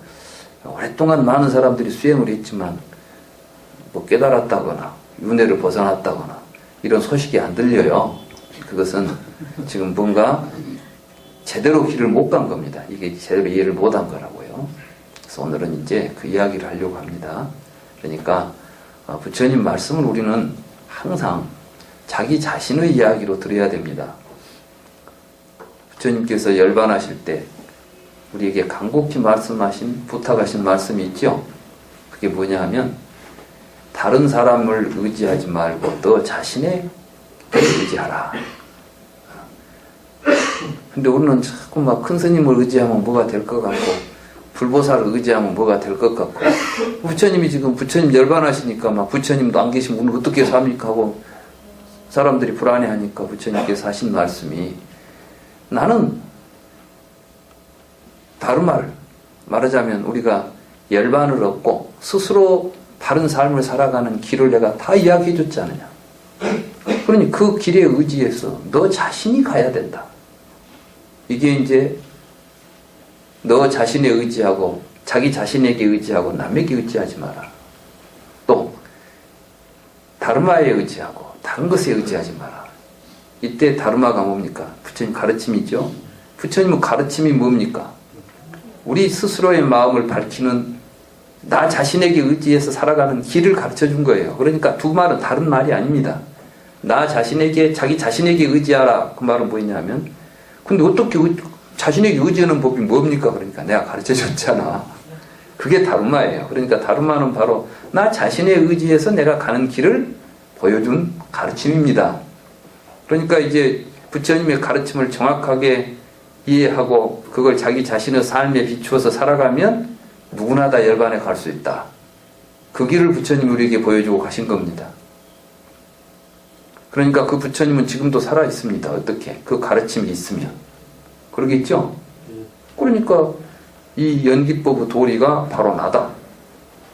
오랫동안 많은 사람들이 수행을 했지만 뭐 깨달았다거나 윤회를 벗어났다거나 이런 소식이 안 들려요. 그것은 지금 뭔가 제대로 길을 못 간 겁니다. 이게 제대로 이해를 못 한 거라고요. 그래서 오늘은 이제 그 이야기를 하려고 합니다. 그러니까 부처님 말씀을 우리는 항상 자기 자신의 이야기로 들어야 됩니다. 부처님께서 열반하실 때 우리에게 간곡히 말씀하신 부탁하신 말씀이 있죠. 그게 뭐냐 하면 다른 사람을 의지하지 말고 너 자신의 의지하라. 근데 우리는 자꾸 막 큰 스님을 의지하면 뭐가 될 것 같고 불보살을 의지하면 뭐가 될 것 같고 부처님이 지금 부처님 열반하시니까 막 부처님도 안 계시면 우리는 어떻게 삽니까 하고 사람들이 불안해하니까 부처님께서 하신 말씀이 나는 다른 말하자면 우리가 열반을 얻고 스스로 바른 삶을 살아가는 길을 내가 다 이야기해 줬지 않느냐. 그러니 그 길에 의지해서 너 자신이 가야 된다. 이게 이제 너 자신에 의지하고 자기 자신에게 의지하고 남에게 의지하지 마라. 또 다르마에 의지하고 다른 것에 의지하지 마라. 이때 다르마가 뭡니까? 부처님 가르침이죠. 부처님의 가르침이 뭡니까? 우리 스스로의 마음을 밝히는 나 자신에게 의지해서 살아가는 길을 가르쳐 준 거예요. 그러니까 두 말은 다른 말이 아닙니다. 나 자신에게 자기 자신에게 의지하라. 그 말은 뭐냐면 근데 어떻게 자신에게 의지하는 법이 뭡니까? 그러니까 내가 가르쳐 줬잖아. 그게 다르마예요. 그러니까 다르마는 바로 나 자신에 의지해서 내가 가는 길을 보여준 가르침입니다. 그러니까 이제 부처님의 가르침을 정확하게 이해하고 그걸 자기 자신의 삶에 비추어서 살아가면 누구나 다 열반에 갈 수 있다. 그 길을 부처님이 우리에게 보여주고 가신 겁니다. 그러니까 그 부처님은 지금도 살아 있습니다. 어떻게? 그 가르침이 있으면. 그러겠죠? 그러니까 이 연기법의 도리가 바로 나다.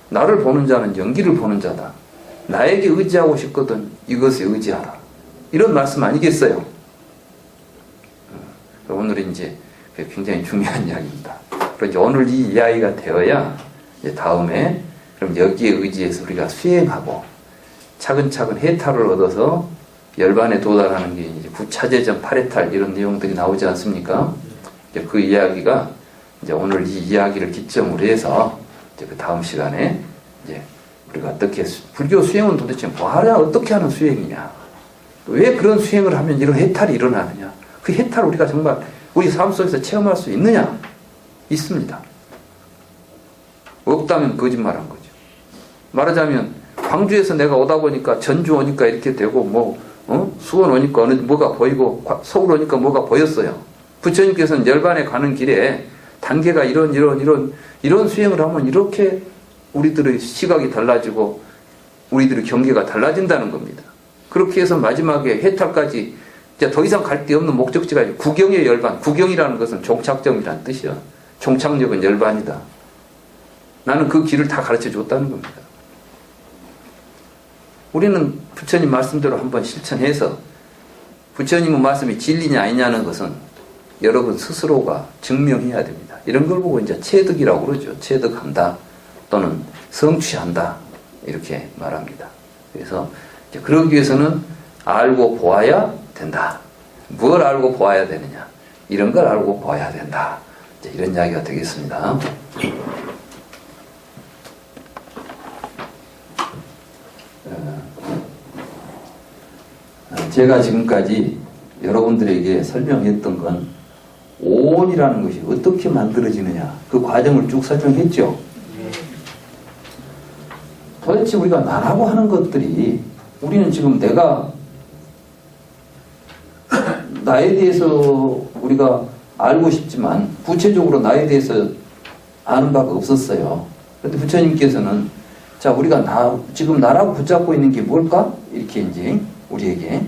나를 보는 자는 연기를 보는 자다. 나에게 의지하고 싶거든 이것에 의지하라. 이런 말씀 아니겠어요? 오늘은 이제 굉장히 중요한 이야기입니다. 그런데 오늘 이 이야기가 되어야 이제 다음에 그럼 여기에 의지해서 우리가 수행하고 차근차근 해탈을 얻어서 열반에 도달하는 게 이제 구차제전 8해탈 이런 내용들이 나오지 않습니까? 그 이야기가 이제 오늘 이 이야기를 기점으로 해서 이제 그 다음 시간에 이제 우리가 어떻게 불교 수행은 도대체 뭐하냐 어떻게 하는 수행이냐 왜 그런 수행을 하면 이런 해탈이 일어나느냐 그 해탈을 우리가 정말 우리 삶 속에서 체험할 수 있느냐 있습니다. 없다면 거짓말한 거죠. 말하자면 광주에서 내가 오다 보니까 전주 오니까 이렇게 되고 수원 오니까 뭐가 보이고 서울 오니까 뭐가 보였어요. 부처님께서는 열반에 가는 길에 단계가 이런 수행을 하면 이렇게 우리들의 시각이 달라지고 우리들의 경계가 달라진다는 겁니다. 그렇게 해서 마지막에 해탈까지 이제 더 이상 갈 데 없는 목적지가 구경의 열반. 구경이라는 것은 종착점이라는 뜻이야. 종착역은 열반이다. 나는 그 길을 다 가르쳐 줬다는 겁니다. 우리는 부처님 말씀대로 한번 실천해서 부처님의 말씀이 진리냐 아니냐는 것은 여러분 스스로가 증명해야 됩니다. 이런 걸 보고 이제 체득이라고 그러죠. 체득한다 또는 성취한다 이렇게 말합니다. 그래서 이제 그러기 위해서는 알고 보아야 된다. 뭘 알고 보아야 되느냐? 이런 걸 알고 보아야 된다. 이제 이런 이야기가 되겠습니다. 제가 지금까지 여러분들에게 설명했던 건 오온이라는 것이 어떻게 만들어지느냐 그 과정을 쭉 설명했죠. 도대체 우리가 나라고 하는 것들이 우리는 지금 나에 대해서 우리가 알고 싶지만 구체적으로 나에 대해서 아는 바가 없었어요. 그런데 부처님께서는 자 우리가 지금 나라고 붙잡고 있는 게 뭘까? 이렇게 이제 우리에게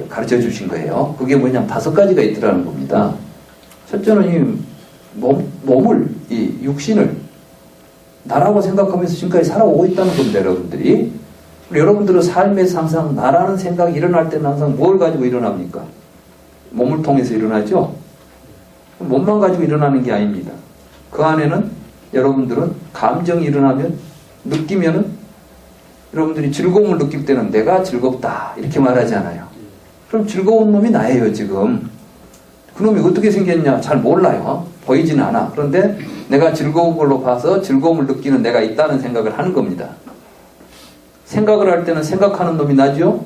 가르쳐 주신 거예요. 그게 뭐냐면 5가지가 있더라는 겁니다. 첫째는 이 육신을 나라고 생각하면서 지금까지 살아오고 있다는 겁니다. 여러분들이. 여러분들은 삶에서 항상 나라는 생각이 일어날 때는 항상 뭘 가지고 일어납니까? 몸을 통해서 일어나죠? 몸만 가지고 일어나는 게 아닙니다. 그 안에는 여러분들은 감정이 일어나면 느끼면은 여러분들이 즐거움을 느낄 때는 내가 즐겁다 이렇게 말하잖아요. 그럼 즐거운 놈이 나예요 지금. 그 놈이 어떻게 생겼냐 잘 몰라요. 보이지는 않아. 그런데 내가 즐거운 걸로 봐서 즐거움을 느끼는 내가 있다는 생각을 하는 겁니다. 생각을 할 때는 생각하는 놈이 나죠.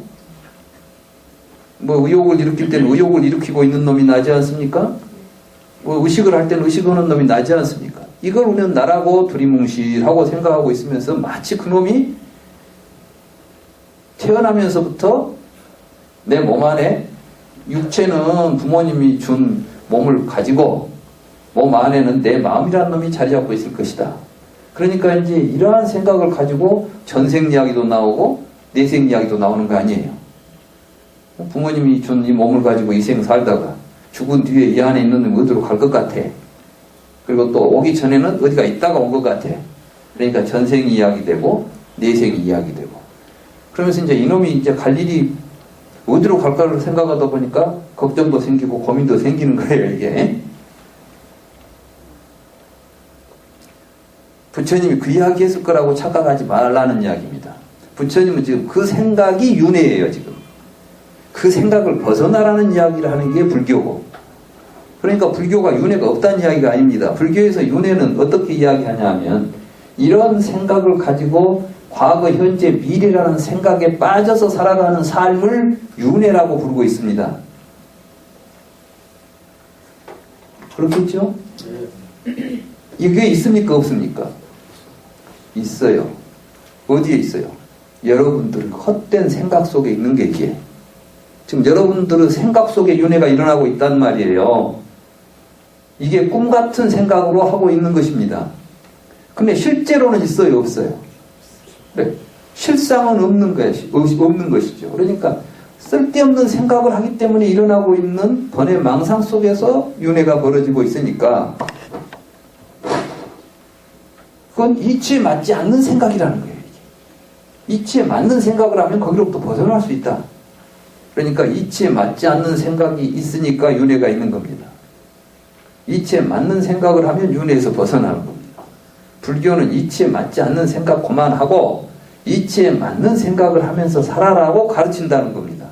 의욕을 일으킬 때는 의욕을 일으키고 있는 놈이 나지 않습니까? 의식을 할 때는 의식하는 놈이 나지 않습니까? 이걸 우리는 나라고 두리뭉실하고 생각하고 있으면서 마치 그 놈이 태어나면서부터 내 몸 안에 육체는 부모님이 준 몸을 가지고 몸 안에는 내 마음이라는 놈이 자리 잡고 있을 것이다. 그러니까 이제 이러한 생각을 가지고 전생 이야기도 나오고 내생 이야기도 나오는 거 아니에요. 부모님이 준 이 몸을 가지고 이 생 살다가 죽은 뒤에 이 안에 있는 놈이 어디로 갈 것 같아. 그리고 또 오기 전에는 어디가 있다가 온 것 같아. 그러니까 전생 이야기 되고 내생 이야기 되고. 그러면서 이제 이놈이 이제 갈 일이 어디로 갈까를 생각하다 보니까 걱정도 생기고 고민도 생기는 거예요, 이게. 부처님이 그 이야기 했을 거라고 착각하지 말라는 이야기입니다. 부처님은 지금 그 생각이 윤회예요, 지금. 그 생각을 벗어나라는 이야기를 하는 게 불교고. 그러니까 불교가 윤회가 없다는 이야기가 아닙니다. 불교에서 윤회는 어떻게 이야기하냐 하면 이런 생각을 가지고 과거, 현재, 미래라는 생각에 빠져서 살아가는 삶을 윤회라고 부르고 있습니다. 그렇겠죠? 이게 있습니까? 없습니까? 있어요. 어디에 있어요? 여러분들 헛된 생각 속에 있는 게 이게. 지금 여러분들은 생각 속에 윤회가 일어나고 있단 말이에요. 이게 꿈 같은 생각으로 하고 있는 것입니다. 근데 실제로는 있어요? 없어요? 네. 실상은 없는 것이죠. 그러니까 쓸데없는 생각을 하기 때문에 일어나고 있는 번뇌 망상 속에서 윤회가 벌어지고 있으니까 그건 이치에 맞지 않는 생각이라는 거예요. 이치에 맞는 생각을 하면 거기로부터 벗어날 수 있다. 그러니까 이치에 맞지 않는 생각이 있으니까 윤회가 있는 겁니다. 이치에 맞는 생각을 하면 윤회에서 벗어나는 겁니다. 불교는 이치에 맞지 않는 생각 그만하고 이치에 맞는 생각을 하면서 살아라고 가르친다는 겁니다.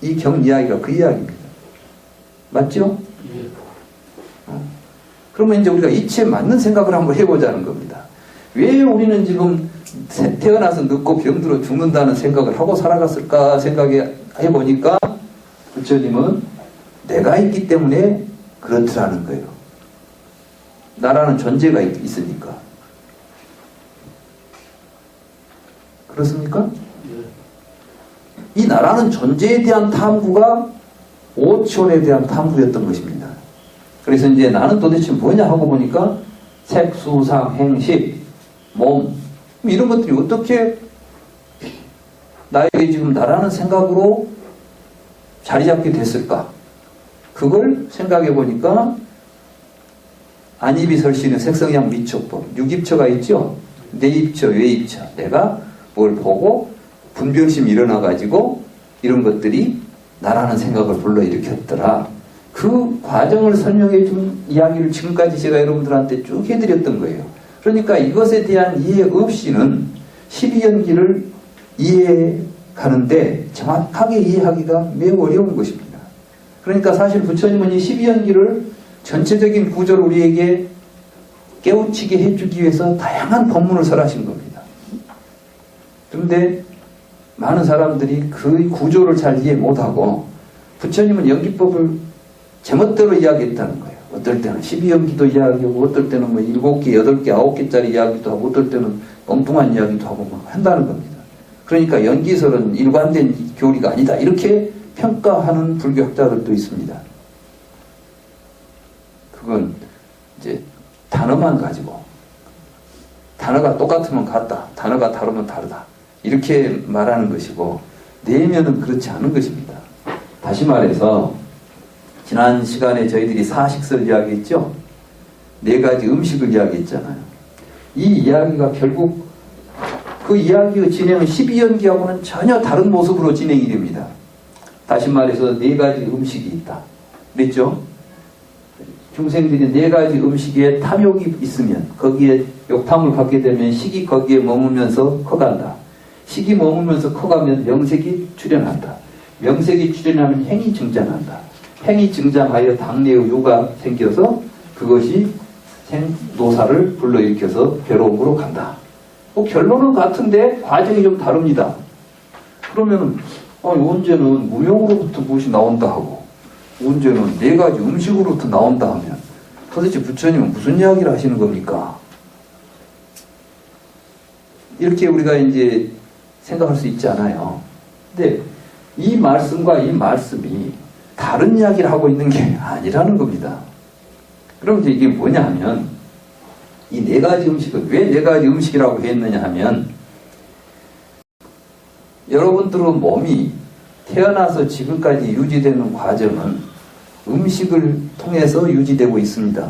이 경 이야기가 그 이야기입니다. 맞죠? 그러면 이제 우리가 이치에 맞는 생각을 한번 해보자는 겁니다. 왜 우리는 지금 태어나서 늙고 병들어 죽는다는 생각을 하고 살아갔을까 생각해보니까 부처님은 내가 있기 때문에 그렇더라는 거예요. 나라는 존재가 있으니까. 그렇습니까? 이 나라는 존재에 대한 탐구가 오천에 대한 탐구였던 것입니다. 그래서 이제 나는 도대체 뭐냐 하고 보니까 색, 수, 상, 행, 식, 몸 이런 것들이 어떻게 나에게 지금 나라는 생각으로 자리 잡게 됐을까? 그걸 생각해 보니까 안입이설시는 색성양 미촉법, 육입처가 있죠? 내입처, 외입처. 내가 뭘 보고 분별심이 일어나가지고 이런 것들이 나라는 생각을 불러일으켰더라. 그 과정을 설명해 준 이야기를 지금까지 제가 여러분들한테 쭉 해드렸던 거예요. 그러니까 이것에 대한 이해 없이는 12연기를 이해하는데 정확하게 이해하기가 매우 어려운 것입니다. 그러니까 사실 부처님은 이 12연기를 전체적인 구조를 우리에게 깨우치게 해주기 위해서 다양한 법문을 설하신 겁니다. 그런데 많은 사람들이 그 구조를 잘 이해 못하고 부처님은 연기법을 제멋대로 이야기했다는 거예요. 어떨 때는 12연기도 이야기하고 어떨 때는 뭐 7개, 8개, 9개짜리 이야기도 하고 어떨 때는 엉뚱한 이야기도 하고 막 한다는 겁니다. 그러니까 연기설은 일관된 교리가 아니다. 이렇게 평가하는 불교학자들도 있습니다. 그건 이제 단어만 가지고 단어가 똑같으면 같다. 단어가 다르면 다르다. 이렇게 말하는 것이고 내면은 그렇지 않은 것입니다. 다시 말해서 지난 시간에 저희들이 사식설 이야기했죠? 4가지 음식을 이야기했잖아요. 이 이야기가 결국 그 이야기의 진행은 12연기하고는 전혀 다른 모습으로 진행이 됩니다. 다시 말해서 4가지 음식이 있다. 그랬죠? 중생들이 4가지 음식에 탐욕이 있으면 거기에 욕탐을 갖게 되면 식이 거기에 머물면서 커간다. 식이 머물면서 커가면 명색이 출현한다. 명색이 출현하면 행이 증장한다. 행이 증장하여 당내의 유가 생겨서 그것이 생노사를 불러일으켜서 괴로움으로 간다. 결론은 같은데 과정이 좀 다릅니다. 그러면 언제는 무용으로부터 무엇이 나온다 하고 언제는 4가지 음식으로부터 나온다 하면 도대체 부처님은 무슨 이야기를 하시는 겁니까? 이렇게 우리가 이제 생각할 수 있지 않아요. 근데 이 말씀과 이 말씀이 다른 이야기를 하고 있는 게 아니라는 겁니다. 그럼 이제 이게 뭐냐 하면 이 4가지 음식은 왜 4가지 음식이라고 했느냐 하면 여러분들의 몸이 태어나서 지금까지 유지되는 과정은 음식을 통해서 유지되고 있습니다.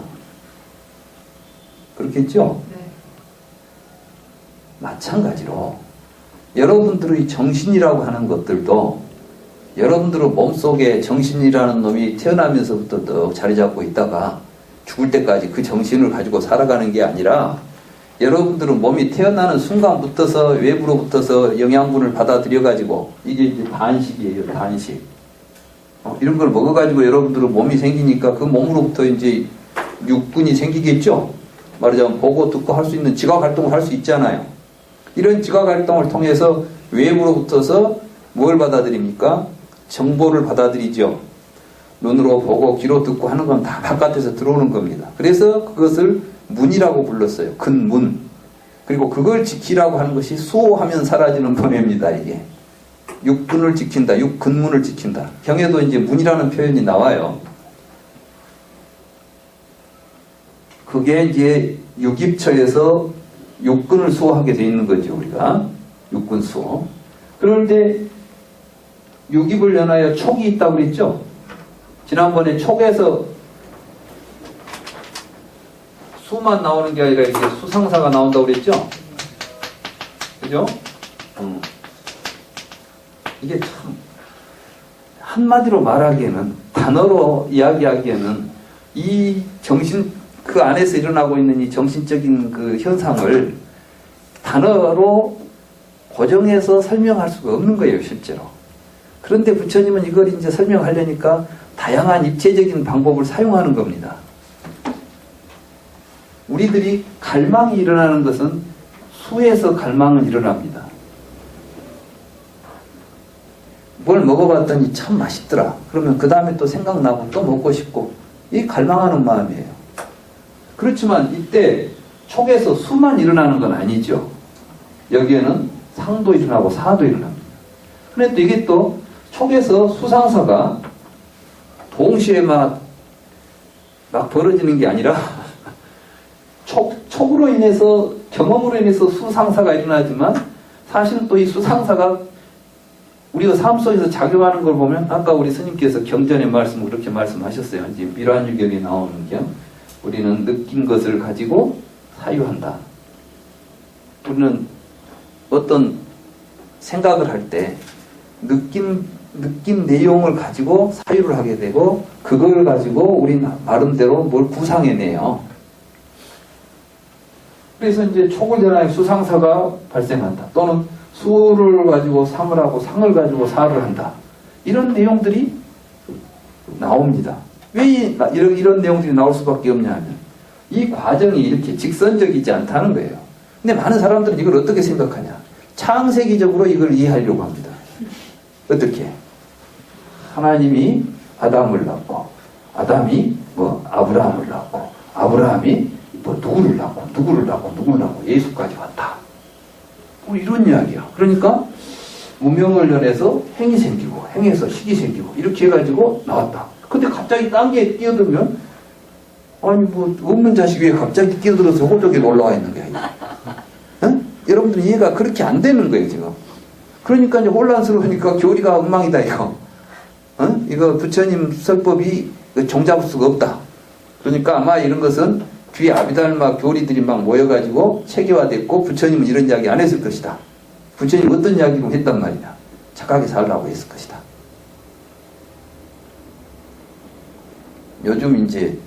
그렇겠죠? 네. 마찬가지로 여러분들의 정신이라고 하는 것들도 여러분들의 몸속에 정신이라는 놈이 태어나면서부터 쭉 자리 잡고 있다가 죽을 때까지 그 정신을 가지고 살아가는 게 아니라 여러분들은 몸이 태어나는 순간부터서 외부로부터서 영양분을 받아들여가지고 이게 이제 단식이에요. 단식. 이런 걸 먹어가지고 여러분들은 몸이 생기니까 그 몸으로부터 이제 육군이 생기겠죠. 말하자면 보고 듣고 할 수 있는 지각활동을 할 수 있잖아요. 이런 지각활동을 통해서 외부로부터서 뭘 받아들입니까? 정보를 받아들이죠. 눈으로 보고 귀로 듣고 하는 건 다 바깥에서 들어오는 겁니다. 그래서 그것을 문이라고 불렀어요. 근문. 그리고 그걸 지키라고 하는 것이 수호하면 사라지는 번뇌입니다. 이게. 육근을 지킨다. 육근문을 지킨다. 경에도 이제 문이라는 표현이 나와요. 그게 이제 육입처에서 육근을 수호하게 돼 있는 거죠. 우리가. 육근 수호. 그런데 육입을 연하여 촉이 있다고 그랬죠? 지난번에 촉에서 수만 나오는 게 아니라 이게 수상사가 나온다고 그랬죠? 그죠? 이게 참 한마디로 말하기에는 단어로 이야기하기에는 이 정신 그 안에서 일어나고 있는 이 정신적인 그 현상을 단어로 고정해서 설명할 수가 없는 거예요, 실제로. 그런데 부처님은 이걸 이제 설명하려니까 다양한 입체적인 방법을 사용하는 겁니다. 우리들이 갈망이 일어나는 것은 수에서 갈망은 일어납니다. 뭘 먹어봤더니 참 맛있더라. 그러면 그 다음에 또 생각나고 또 먹고 싶고 이 갈망하는 마음이에요. 그렇지만 이때 촉에서 수만 일어나는 건 아니죠. 여기에는 상도 일어나고 사도 일어납니다. 근데 또 이게 또 촉에서 수상사가 동시에 막 벌어지는 게 아니라 촉으로 인해서, 경험으로 인해서 수상사가 일어나지만 사실은 또 이 수상사가 우리가 삶 속에서 작용하는 걸 보면 아까 우리 스님께서 경전의 말씀을 그렇게 말씀하셨어요. 이제 밀환유경에 나오는 게 우리는 느낀 것을 가지고 사유한다. 우리는 어떤 생각을 할 때 느낀 내용을 가지고 사유를 하게 되고 그걸 가지고 우리 나름대로 뭘 구상해내요. 그래서 이제 촉을 전하여 수상사가 발생한다. 또는 수를 가지고 상을 하고 상을 가지고 사를 한다. 이런 내용들이 나옵니다. 왜 이런 내용들이 나올 수밖에 없냐 하면 이 과정이 이렇게 직선적이지 않다는 거예요. 근데 많은 사람들은 이걸 어떻게 생각하냐. 창세기적으로 이걸 이해하려고 합니다. 어떻게? 하나님이 아담을 낳고 아담이 아브라함을 낳고 아브라함이 누구를 낳고 예수까지 왔다. 이런 이야기야. 그러니까 무명을 연해서 행이 생기고 행에서 식이 생기고 이렇게 해가지고 나왔다. 근데 갑자기 딴 게 끼어들면 없는 자식 위에 갑자기 끼어들어서 호적에 올라와 있는 거야. 응? 여러분들 이해가 그렇게 안 되는 거예요 지금. 그러니까 이제 혼란스러우니까 교리가 엉망이다 이거. 응? 이거 부처님 설법이 종잡을 수가 없다. 그러니까 아마 이런 것은 뒤에 아비달마 교리들이 막 모여가지고 체계화됐고 부처님은 이런 이야기 안 했을 것이다. 부처님 어떤 이야기를 했단 말이냐. 착하게 살라고 했을 것이다. 요즘 이제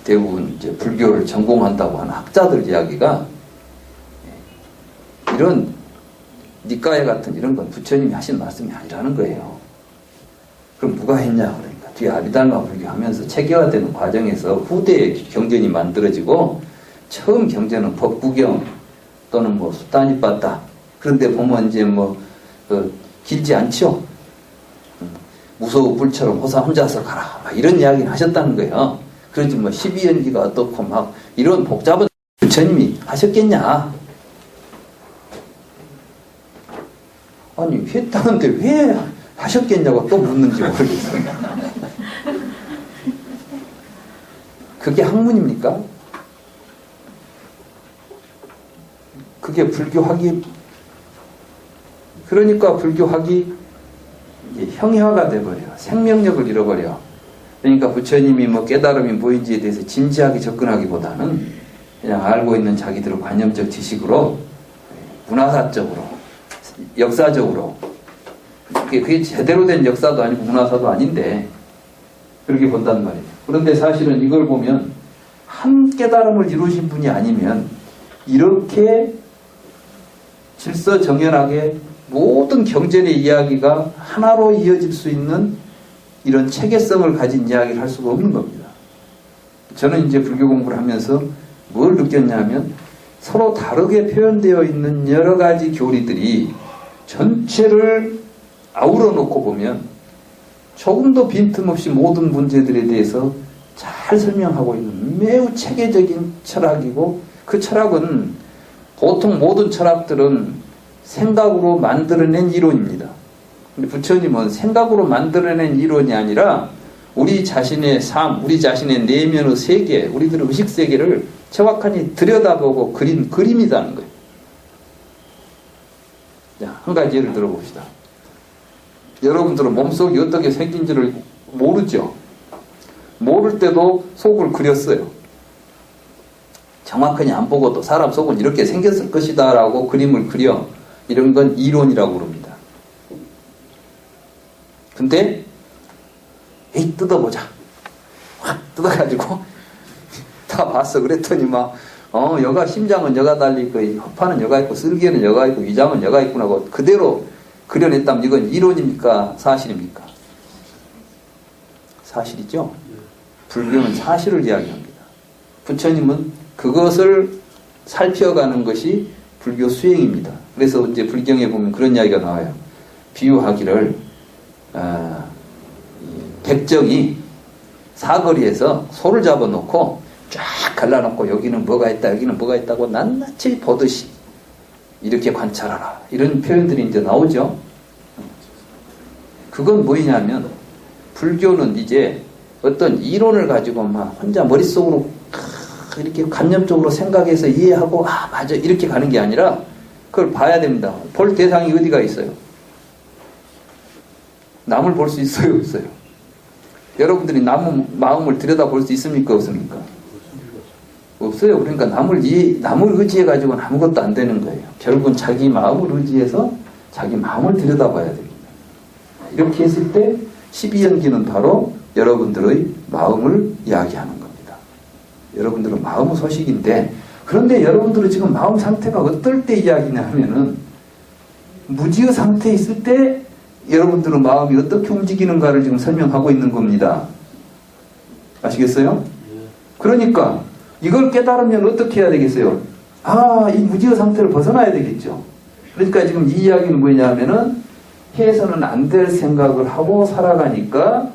대부분 이제 불교를 전공한다고 하는 학자들 이야기가 이런 니까에 같은 이런 건 부처님이 하신 말씀이 아니라는 거예요. 그럼 누가 했냐 그러니까 뒤에 아비달마 불교 하면서 체계화되는 과정에서 후대의 경전이 만들어지고 처음 경전은 법구경 또는 수다니빠따 그런데 보면 이제 길지 않죠. 무서워 불처럼 호사 혼자서 가라 막 이런 이야기를 하셨다는 거예요. 그러지 12연기가 어떻고 막 이런 복잡한 부처님이 하셨겠냐. 아니 했다는데 왜 하셨겠냐고 또 묻는지 모르겠어요. 그게 학문입니까? 그게 불교학이 그러니까 불교학이 형이화가 돼버려요. 생명력을 잃어버려. 그러니까 부처님이 깨달음이 뭐인지에 대해서 진지하게 접근하기보다는 그냥 알고 있는 자기들의 관념적 지식으로 문화사적으로 역사적으로 그게 제대로 된 역사도 아니고 문화사도 아닌데 그렇게 본단 말이에요. 그런데 사실은 이걸 보면 한 깨달음을 이루신 분이 아니면 이렇게 질서정연하게 모든 경전의 이야기가 하나로 이어질 수 있는 이런 체계성을 가진 이야기를 할 수가 없는 겁니다. 저는 이제 불교 공부를 하면서 뭘 느꼈냐면 서로 다르게 표현되어 있는 여러 가지 교리들이 전체를 아우러 놓고 보면 조금도 빈틈없이 모든 문제들에 대해서 잘 설명하고 있는 매우 체계적인 철학이고 그 철학은 보통 모든 철학들은 생각으로 만들어낸 이론입니다. 근데 부처님은 생각으로 만들어낸 이론이 아니라 우리 자신의 삶, 우리 자신의 내면의 세계, 우리들의 의식세계를 정확하게 들여다보고 그린 그림이라는 거예요. 자, 한 가지 예를 들어봅시다. 여러분들은 몸속이 어떻게 생긴지를 모르죠. 모를 때도 속을 그렸어요. 정확하게 안 보고도 사람 속은 이렇게 생겼을 것이다 라고 그림을 그려. 이런 건 이론이라고 그럽니다. 근데 에이 뜯어보자. 확 뜯어가지고 다 봤어. 그랬더니 여가 심장은 여가 달려있고 허파는 여가 있고 쓸개는 여가 있고 위장은 여가 있구나 하고 그대로 그려냈다면 이건 이론입니까? 사실입니까? 사실이죠. 불교는 사실을 이야기합니다. 부처님은 그것을 살펴가는 것이 불교 수행입니다. 그래서 이제 불경에 보면 그런 이야기가 나와요. 비유하기를 백정이 사거리에서 소를 잡아놓고 쫙 갈라놓고 여기는 뭐가 있다 여기는 뭐가 있다고 낱낱이 보듯이 이렇게 관찰하라. 이런 표현들이 이제 나오죠. 그건 뭐냐면 불교는 이제 어떤 이론을 가지고 막 혼자 머릿속으로 이렇게 관념적으로 생각해서 이해하고 아 맞아 이렇게 가는 게 아니라 그걸 봐야 됩니다. 볼 대상이 어디가 있어요? 남을 볼 수 있어요? 없어요? 여러분들이 남 마음을 들여다볼 수 있습니까? 없습니까? 없어요. 그러니까 남을 의지해가지고는 아무것도 안 되는 거예요. 결국은 자기 마음을 의지해서 자기 마음을 들여다봐야 됩니다. 이렇게 했을 때 12연기는 바로 여러분들의 마음을 이야기하는 겁니다. 여러분들은 마음의 소식인데 그런데 여러분들은 지금 마음 상태가 어떨 때 이야기냐 하면은 무지의 상태에 있을 때 여러분들은 마음이 어떻게 움직이는가를 지금 설명하고 있는 겁니다. 아시겠어요? 그러니까 이걸 깨달으면 어떻게 해야 되겠어요? 아, 이 무지의 상태를 벗어나야 되겠죠. 그러니까 지금 이 이야기는 뭐냐 하면은 해서는 안 될 생각을 하고 살아가니까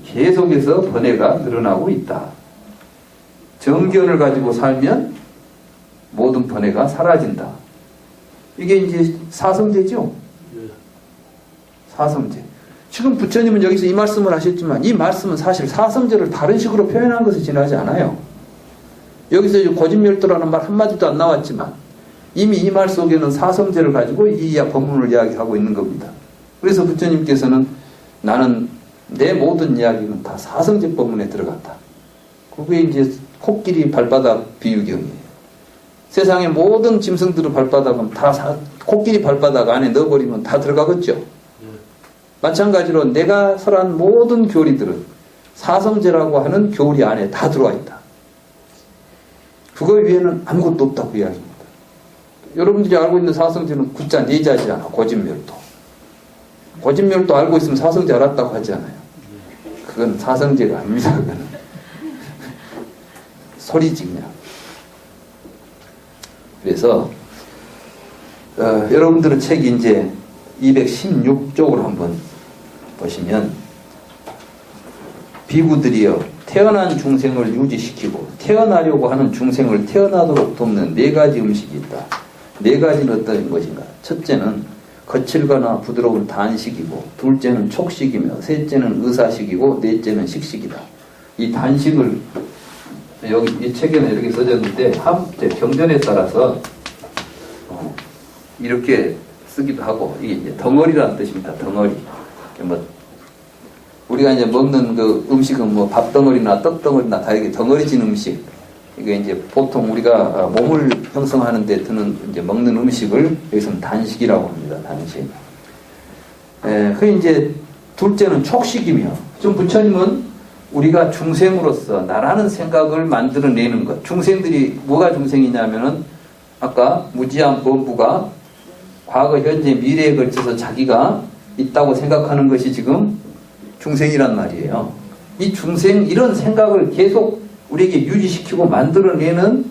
계속해서 번뇌가 늘어나고 있다. 정견을 가지고 살면 모든 번뇌가 사라진다. 이게 이제 사성제죠. 사성제. 지금 부처님은 여기서 이 말씀을 하셨지만 이 말씀은 사실 사성제를 다른 식으로 표현한 것을 지나지 않아요. 여기서 고진멸도라는 말 한마디도 안 나왔지만 이미 이 말 속에는 사성제를 가지고 이 법문을 이야기하고 있는 겁니다. 그래서 부처님께서는 나는 내 모든 이야기는 다 사성제 법문에 들어갔다. 그게 이제 코끼리 발바닥 비유경이에요. 세상의 모든 짐승들의 발바닥은 다 코끼리 발바닥 안에 넣어버리면 다 들어가겠죠. 마찬가지로 내가 설한 모든 교리들은 사성제라고 하는 교리 안에 다 들어와 있다. 그거 위에는 아무것도 없다고 이야기합니다. 여러분들이 알고 있는 사성제는 구자 네자지잖아. 고진멸도. 고진멸도 알고 있으면 사성제 알았다고 하잖아요. 그건 사성제가 아닙니다. 그거는 소리지 그냥. 그래서 여러분들은 책 이제 216쪽으로 한번 보시면 비구들이여 태어난 중생을 유지시키고 태어나려고 하는 중생을 태어나도록 돕는 네 가지 음식이 있다. 네 가지는 어떤 것인가? 첫째는 거칠거나 부드러운 단식이고 둘째는 촉식이며 셋째는 의사식이고 넷째는 식식이다. 이 단식을 여기 이 책에는 이렇게 써졌는데 경전에 따라서 이렇게 쓰기도 하고 이게 이제 덩어리라는 뜻입니다. 덩어리. 뭐 우리가 이제 먹는 그 음식은 뭐 밥덩어리나 떡덩어리나 다 이렇게 덩어리진 음식. 이게 이제 보통 우리가 몸을 형성하는 데 드는 이제 먹는 음식을 여기서는 단식이라고 합니다. 단식. 그 이제 둘째는 촉식이며 좀 부처님은 우리가 중생으로서 나라는 생각을 만들어내는 것. 중생들이 뭐가 중생이냐면은 아까 무지한 범부가 과거, 현재, 미래에 걸쳐서 자기가 있다고 생각하는 것이 지금 중생이란 말이에요. 이 중생 이런 생각을 계속 우리에게 유지시키고 만들어내는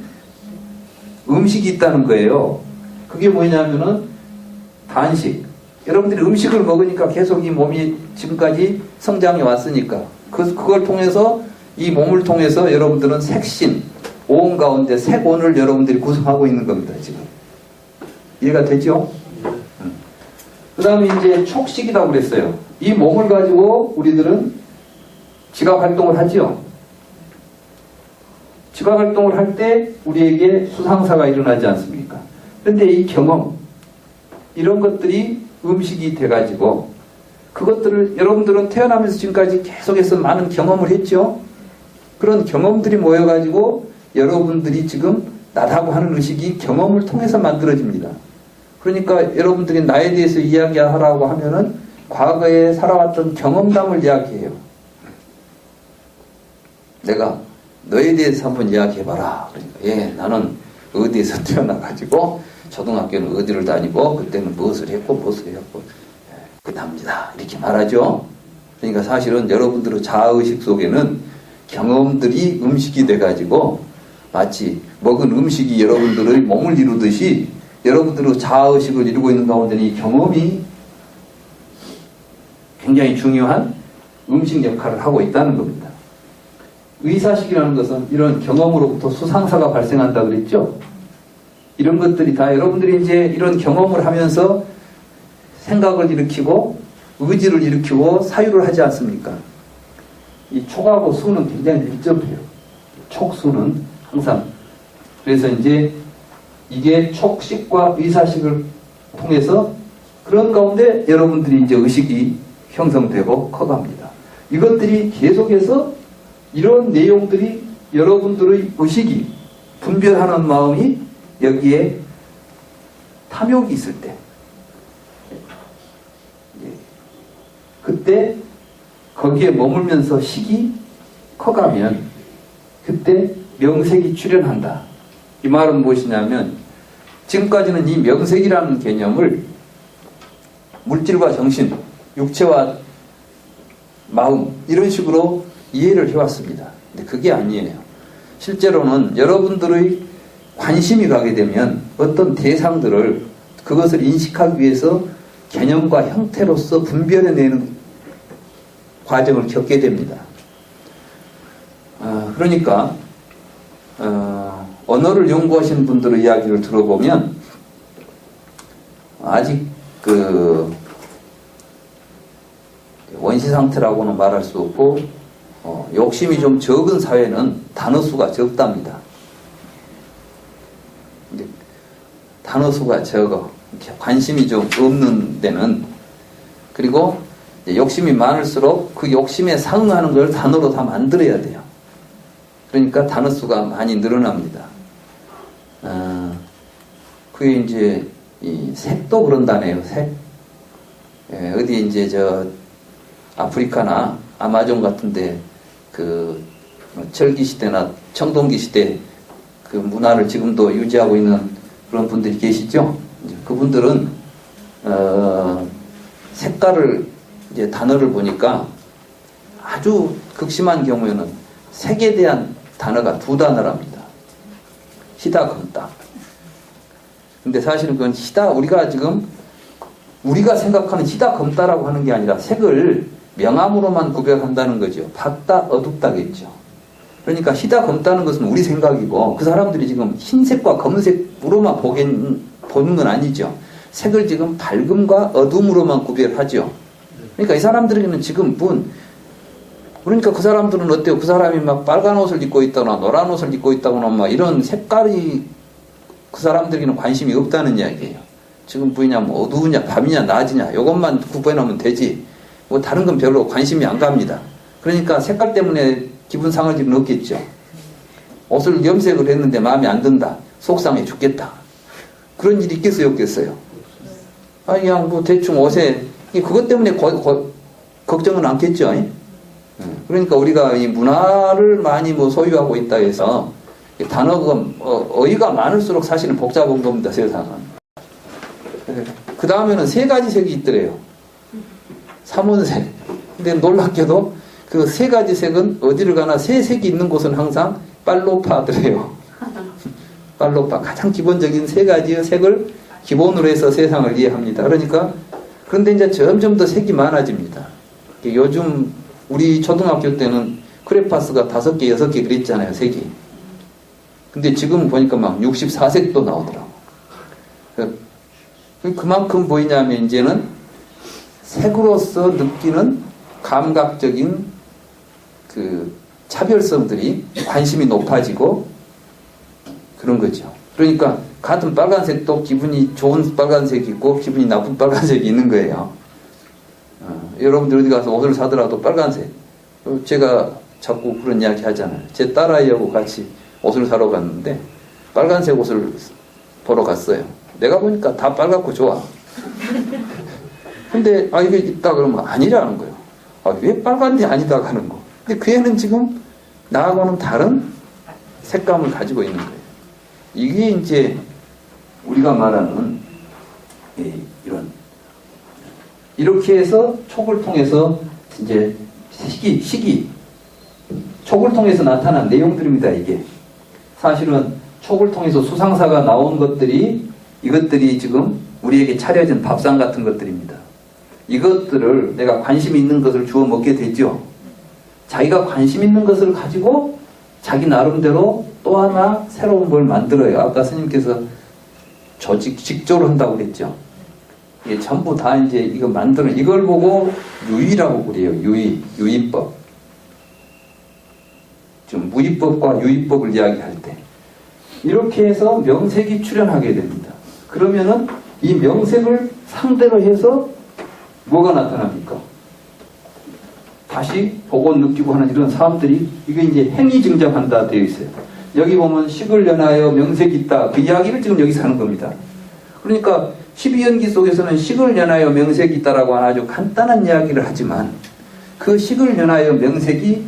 음식이 있다는 거예요. 그게 뭐냐면은 단식. 여러분들이 음식을 먹으니까 계속 이 몸이 지금까지 성장해 왔으니까 그걸 통해서 이 몸을 통해서 여러분들은 색신, 오온 가운데 색온을 여러분들이 구성하고 있는 겁니다. 지금 이해가 되죠? 그 다음에 이제 촉식이라고 그랬어요. 이 몸을 가지고 우리들은 지각 활동을 하죠. 지각 활동을 할 때 우리에게 수상사가 일어나지 않습니까? 그런데 이 경험, 이런 것들이 음식이 돼가지고 그것들을 여러분들은 태어나면서 지금까지 계속해서 많은 경험을 했죠. 그런 경험들이 모여가지고 여러분들이 지금 나다고 하는 의식이 경험을 통해서 만들어집니다. 그러니까 여러분들이 나에 대해서 이야기하라고 하면은 과거에 살아왔던 경험담을 이야기해요. 내가 너에 대해서 한번 이야기해봐라. 그러니까 예, 나는 어디에서 태어나가지고 초등학교는 어디를 다니고 그때는 무엇을 했고 끝납니다. 이렇게 말하죠. 그러니까 사실은 여러분들의 자의식 속에는 경험들이 음식이 돼가지고 마치 먹은 음식이 여러분들의 몸을 이루듯이 여러분들의 자의식을 이루고 있는 가운데는 이 경험이 굉장히 중요한 음식 역할을 하고 있다는 겁니다. 의사식이라는 것은 이런 경험으로부터 수상사가 발생한다 그랬죠? 이런 것들이 다 여러분들이 이제 이런 경험을 하면서 생각을 일으키고 의지를 일으키고 사유를 하지 않습니까? 이 촉하고 수는 굉장히 밀접해요. 촉수는 항상. 그래서 이제 이게 촉식과 의사식을 통해서 그런 가운데 여러분들이 이제 의식이 형성되고 커갑니다. 이것들이 계속해서 이런 내용들이 여러분들의 의식이 분별하는 마음이 여기에 탐욕이 있을 때 그때 거기에 머물면서 식이 커가면 그때 명색이 출현한다. 이 말은 무엇이냐면 지금까지는 이 명색이라는 개념을 물질과 정신, 육체와 마음 이런 식으로 이해를 해왔습니다. 근데 그게 아니에요. 실제로는 여러분들의 관심이 가게 되면 어떤 대상들을 그것을 인식하기 위해서 개념과 형태로서 분별해내는 과정을 겪게 됩니다. 그러니까 언어를 연구하시는 분들의 이야기를 들어보면 아직 그 원시 상태라고는 말할 수 없고 욕심이 좀 적은 사회는 단어 수가 적답니다. 단어 수가 적어. 관심이 좀 없는 데는. 그리고 욕심이 많을수록 그 욕심에 상응하는 걸 단어로 다 만들어야 돼요. 그러니까 단어 수가 많이 늘어납니다. 그게 이제 이 색도 그런다네요. 색. 어디 이제 저 아프리카나 아마존 같은데 그 철기 시대나 청동기 시대 그 문화를 지금도 유지하고 있는 그런 분들이 계시죠. 그분들은 색깔을 이제 단어를 보니까 아주 극심한 경우에는 색에 대한 단어가 2단어랍니다. 희다, 검다. 근데 사실은 그건 우리가 생각하는 희다, 검다라고 하는 게 아니라 색을 명암으로만 구별한다는 거죠. 밝다, 어둡다겠죠. 그러니까 희다, 검다는 것은 우리 생각이고 그 사람들이 지금 흰색과 검은색으로만 보는 건 아니죠. 색을 지금 밝음과 어둠으로만 구별하죠. 그러니까 이 사람들에게는 지금 그러니까 그 사람들은 어때요? 그 사람이 막 빨간 옷을 입고 있다거나 노란 옷을 입고 있다거나 막 이런 색깔이 그 사람들에게는 관심이 없다는 이야기예요. 지금 뭐 어두우냐 밤이냐 낮이냐 이것만 구분하면 되지 뭐 다른 건 별로 관심이 안 갑니다. 그러니까 색깔 때문에 기분 상할 일은 없겠죠. 옷을 염색을 했는데 마음에 안 든다. 속상해 죽겠다. 그런 일이 있겠어요 없겠어요? 그냥 뭐 대충 옷에 그것 때문에 걱정은 않겠죠. 그러니까 우리가 이 문화를 많이 뭐 소유하고 있다 해서 단어가 어휘가 많을수록 사실은 복잡한 겁니다. 세상은. 그 다음에는 3가지 색이 있더래요. 삼원색. 근데 놀랍게도 그 3가지 색은 어디를 가나 3색이 있는 곳은 항상 빨로파더래요. 빨로파. 가장 기본적인 3가지의 색을 기본으로 해서 세상을 이해합니다. 그런데 이제 점점 더 색이 많아집니다. 요즘 우리 초등학교 때는 크레파스가 5개, 6개 그랬잖아요. 색이. 근데 지금 보니까 막 64색도 나오더라고. 그만큼 보이냐면 이제는 색으로서 느끼는 감각적인 그 차별성들이 관심이 높아지고 그런 거죠. 그러니까 같은 빨간색도 기분이 좋은 빨간색이 있고 기분이 나쁜 빨간색이 있는 거예요. 여러분들 어디 가서 옷을 사더라도 빨간색. 제가 자꾸 그런 이야기 하잖아요. 제 딸아이하고 같이 옷을 사러 갔는데 빨간색 옷을 보러 갔어요. 내가 보니까 다 빨갛고 좋아. 근데 이게 있다 그러면 아니라는 거예요. 왜 빨간데 아니다 하는 거. 근데 그 애는 지금 나하고는 다른 색감을 가지고 있는 거예요. 이게 이제 우리가 말하는 이렇게 해서 촉을 통해서 이제 시기 촉을 통해서 나타난 내용들입니다. 이게 사실은 촉을 통해서 수상사가 나온 이것들이 지금 우리에게 차려진 밥상 같은 것들입니다. 이것들을 내가 관심 있는 것을 주워 먹게 되죠. 자기가 관심 있는 것을 가지고 자기 나름대로 또 하나 새로운 걸 만들어요. 아까 스님께서 직조를 한다고 그랬죠. 이게 전부 다 이제 이거 만드는, 이걸 보고 유의라고 그래요. 유의법. 좀 무의법과 유의법을 이야기할 때. 이렇게 해서 명색이 출현하게 됩니다. 그러면은 이 명색을 상대로 해서 뭐가 나타납니까? 다시 보고 느끼고 하는 이런 사람들이, 이게 이제 행위 증정한다 되어 있어요. 여기 보면 식을 연하여 명색이 있다. 그 이야기를 지금 여기서 하는 겁니다. 그러니까 12연기 속에서는 식을 연하여 명색이 있다라고 아주 간단한 이야기를 하지만 그 식을 연하여 명색이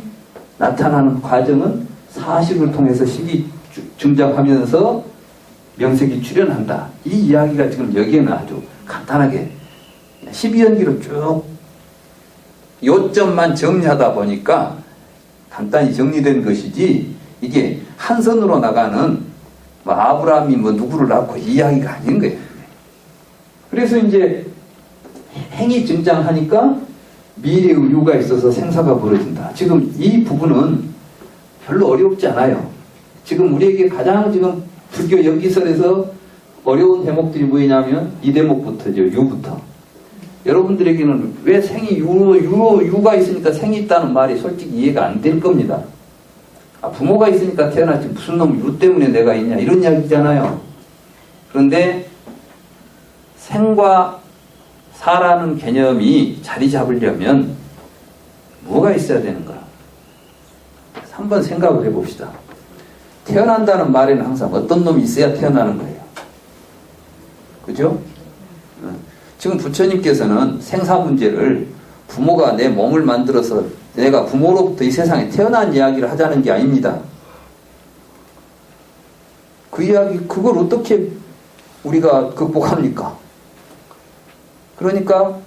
나타나는 과정은 사식을 통해서 식이 증정하면서 명색이 출현한다. 이 이야기가 지금 여기에는 아주 간단하게 12연기로 쭉 요점만 정리하다 보니까 간단히 정리된 것이지, 이게 한 선으로 나가는 뭐 아브라함이 뭐 누구를 낳고 이 이야기가 아닌 거예요. 그래서 이제 행위 증장하니까 미래의 이유가 있어서 생사가 벌어진다. 지금 이 부분은 별로 어렵지 않아요. 지금 우리에게 가장 지금 불교 연기설에서 어려운 대목들이 뭐냐면 이 대목부터죠. 유부터. 여러분들에게는 왜 생이 유가 있으니까 생이 있다는 말이 솔직히 이해가 안 될 겁니다. 부모가 있으니까 태어났지 무슨 놈 유 때문에 내가 있냐 이런 이야기잖아요. 그런데 생과 사라는 개념이 자리 잡으려면 뭐가 있어야 되는가? 한번 생각을 해봅시다. 태어난다는 말에는 항상 어떤 놈이 있어야 태어나는 거예요. 그죠? 지금 부처님께서는 생사 문제를 부모가 내 몸을 만들어서 내가 부모로부터 이 세상에 태어난 이야기를 하자는 게 아닙니다. 그 이야기, 그걸 어떻게 우리가 극복합니까? 그러니까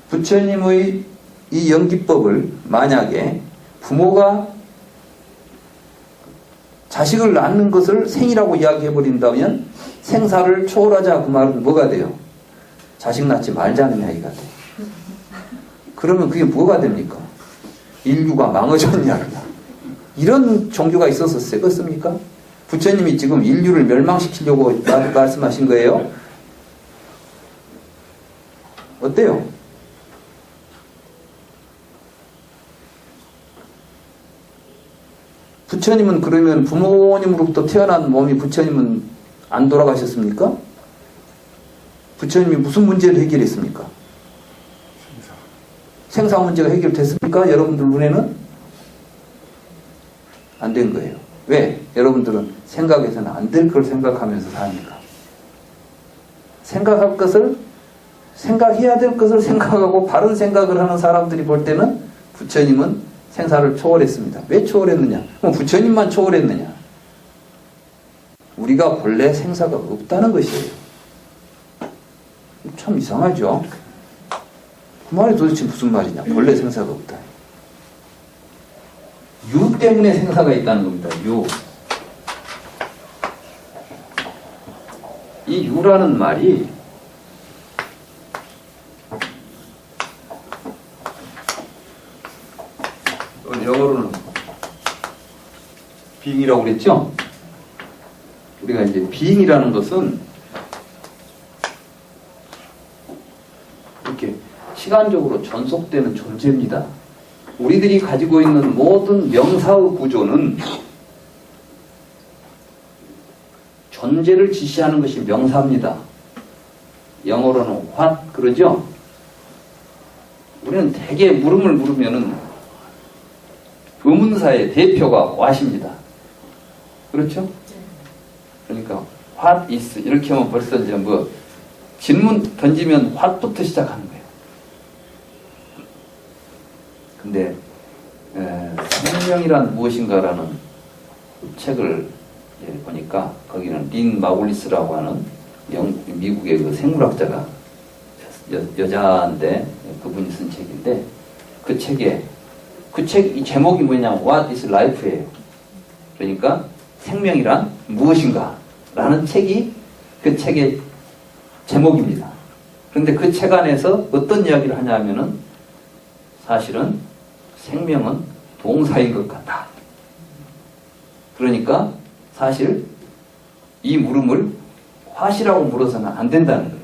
부처님의 이 연기법을 만약에 부모가 자식을 낳는 것을 생이라고 이야기해버린다면 생사를 초월하자 그 말은 뭐가 돼요? 자식 낳지 말자는 이야기가 돼요. 그러면 그게 뭐가 됩니까? 인류가 망해졌는 이야기다. 이런 종교가 있어서 쓰겠습니까? 부처님이 지금 인류를 멸망시키려고 말씀하신 거예요? 어때요? 부처님은 그러면 부모님으로부터 태어난 몸이 부처님은 안 돌아가셨습니까? 부처님이 무슨 문제를 해결했습니까? 생사 문제가 해결됐습니까? 여러분들 눈에는? 안 된 거예요. 왜? 여러분들은 생각에서는 안 될 걸 생각하면서 사니까. 생각할 것을, 생각해야 될 것을 생각하고 바른 생각을 하는 사람들이 볼 때는 부처님은 생사를 초월했습니다. 왜 초월했느냐? 그럼 부처님만 초월했느냐? 우리가 본래 생사가 없다는 것이에요. 참 이상하죠? 그 말이 도대체 무슨 말이냐? 본래 생사가 없다. 유 때문에 생사가 있다는 겁니다. 유. 이 유라는 말이 영어로는 being이라고 그랬죠? 우리가 이제 being이라는 것은 이렇게 시간적으로 전속되는 존재입니다. 우리들이 가지고 있는 모든 명사의 구조는 존재를 지시하는 것이 명사입니다. 영어로는 what 그러죠? 우리는 대개 물음을 물으면은 의문사의 대표가 what입니다. 그렇죠? 그러니까 what is 이렇게 하면 벌써 이제 뭐 질문 던지면 what부터 시작하는 거예요. 근데 생명이란 무엇인가라는 책을 보니까 거기는 린 마굴리스라고 하는 미국의 그 생물학자가 여자인데 그분이 쓴 책인데 그 책 제목이 뭐냐? What is life예요. 그러니까 생명이란 무엇인가? 라는 책이 그 책의 제목입니다. 그런데 그 책 안에서 어떤 이야기를 하냐면은 사실은 생명은 동사인 것 같다. 그러니까 사실 이 물음을 화시라고 물어서는 안 된다는 거예요.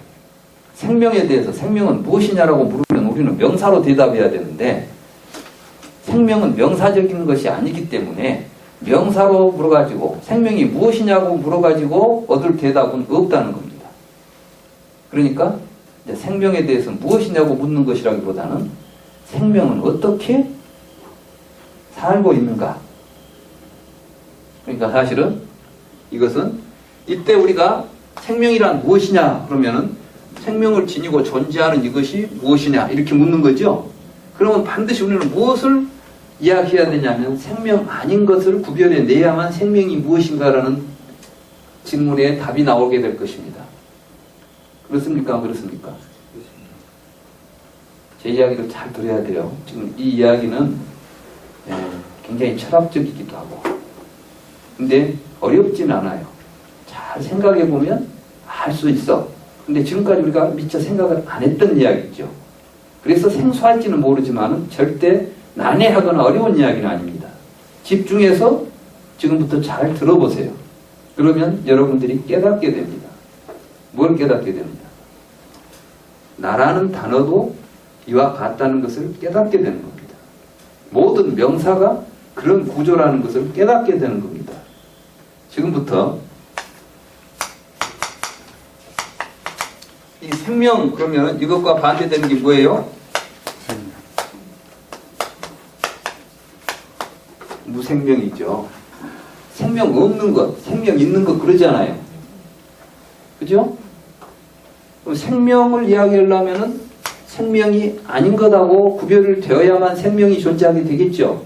생명에 대해서 생명은 무엇이냐라고 물으면 우리는 명사로 대답해야 되는데 생명은 명사적인 것이 아니기 때문에 명사로 물어가지고 생명이 무엇이냐고 물어가지고 얻을 대답은 없다는 겁니다. 그러니까 이제 생명에 대해서 무엇이냐고 묻는 것이라기보다는 생명은 어떻게 살고 있는가. 그러니까 사실은 이것은 이때 우리가 생명이란 무엇이냐 그러면은 생명을 지니고 존재하는 이것이 무엇이냐 이렇게 묻는 거죠. 그러면 반드시 우리는 무엇을 이야기해야 되냐면 생명 아닌 것을 구별해내야만 생명이 무엇인가라는 질문에 답이 나오게 될 것입니다. 그렇습니까? 안 그렇습니까? 제 이야기를 잘 들어야 돼요. 지금 이 이야기는 굉장히 철학적이기도 하고 근데 어렵진 않아요. 잘 생각해보면 알 수 있어. 근데 지금까지 우리가 미처 생각을 안 했던 이야기죠. 그래서 생소할지는 모르지만 절대 난해하거나 어려운 이야기는 아닙니다. 집중해서 지금부터 잘 들어보세요. 그러면 여러분들이 깨닫게 됩니다. 뭘 깨닫게 됩니다. 나라는 단어도 이와 같다는 것을 깨닫게 되는 겁니다. 모든 명사가 그런 구조라는 것을 깨닫게 되는 겁니다. 지금부터 이 생명 그러면 이것과 반대되는 게 뭐예요? 무생명이죠. 생명 없는 것, 생명 있는 것 그러잖아요. 그죠? 그럼 생명을 이야기하려면은 생명이 아닌 것하고 구별을 되어야만 생명이 존재하게 되겠죠.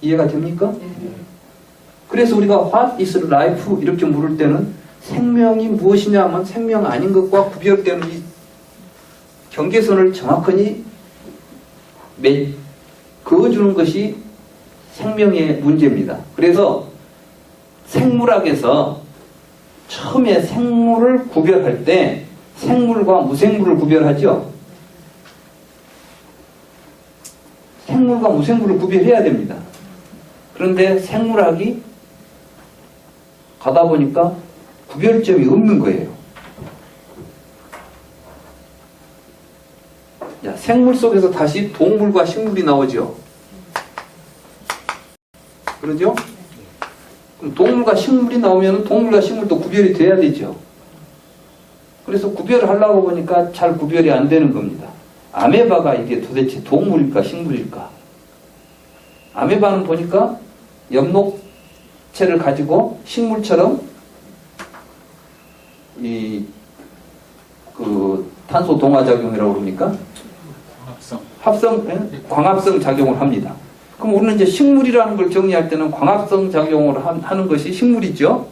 이해가 됩니까? 그래서 우리가 What is life? 이렇게 물을 때는 생명이 무엇이냐 하면 생명 아닌 것과 구별되는 이 경계선을 정확히 그어주는 것이 생명의 문제입니다. 그래서 생물학에서 처음에 생물을 구별할 때 생물과 무생물을 구별하죠. 생물과 무생물을 구별해야 됩니다. 그런데 생물학이 가다 보니까 구별점이 없는 거예요. 야, 생물 속에서 다시 동물과 식물이 나오죠. 그러죠? 그럼 동물과 식물이 나오면 동물과 식물도 구별이 돼야 되죠. 그래서 구별을 하려고 보니까 잘 구별이 안 되는 겁니다. 아메바가 이게 도대체 동물일까 식물일까? 아메바는 보니까 엽록체를 가지고 식물처럼 탄소 동화 작용이라고 그럽니까? 광합성 작용을 합니다. 그럼 우리는 이제 식물이라는 걸 정의할 때는 광합성 작용을 하는 것이 식물이죠.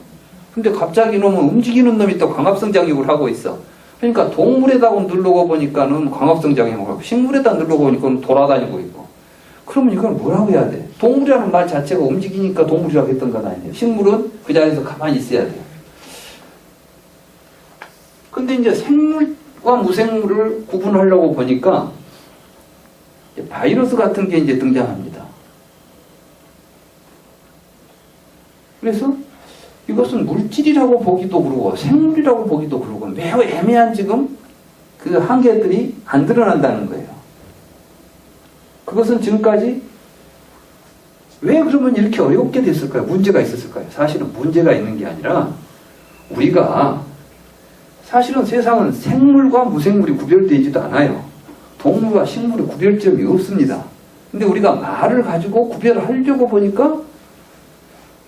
근데 갑자기 놈은 움직이는 놈이 또 광합성 작용을 하고 있어. 그러니까 동물에다가 누르고 보니까는 광합성 작용을 하고 식물에다 누르고 보니까 돌아다니고 있고. 그러면 이건 뭐라고 해야 돼? 동물이라는 말 자체가 움직이니까 동물이라고 했던 건 아니에요. 식물은 그 자리에서 가만히 있어야 돼요. 근데 이제 생물과 무생물을 구분하려고 보니까 바이러스 같은 게 이제 등장합니다. 그래서 이것은 물질이라고 보기도 그러고 생물이라고 보기도 그러고 매우 애매한 지금 그 한계들이 안 드러난다는 거예요. 그것은 지금까지 왜 그러면 이렇게 어렵게 됐을까요? 문제가 있었을까요? 사실은 문제가 있는 게 아니라 우리가 사실은 세상은 생물과 무생물이 구별되지도 않아요. 동물과 식물의 구별점이 없습니다. 근데 우리가 말을 가지고 구별하려고 보니까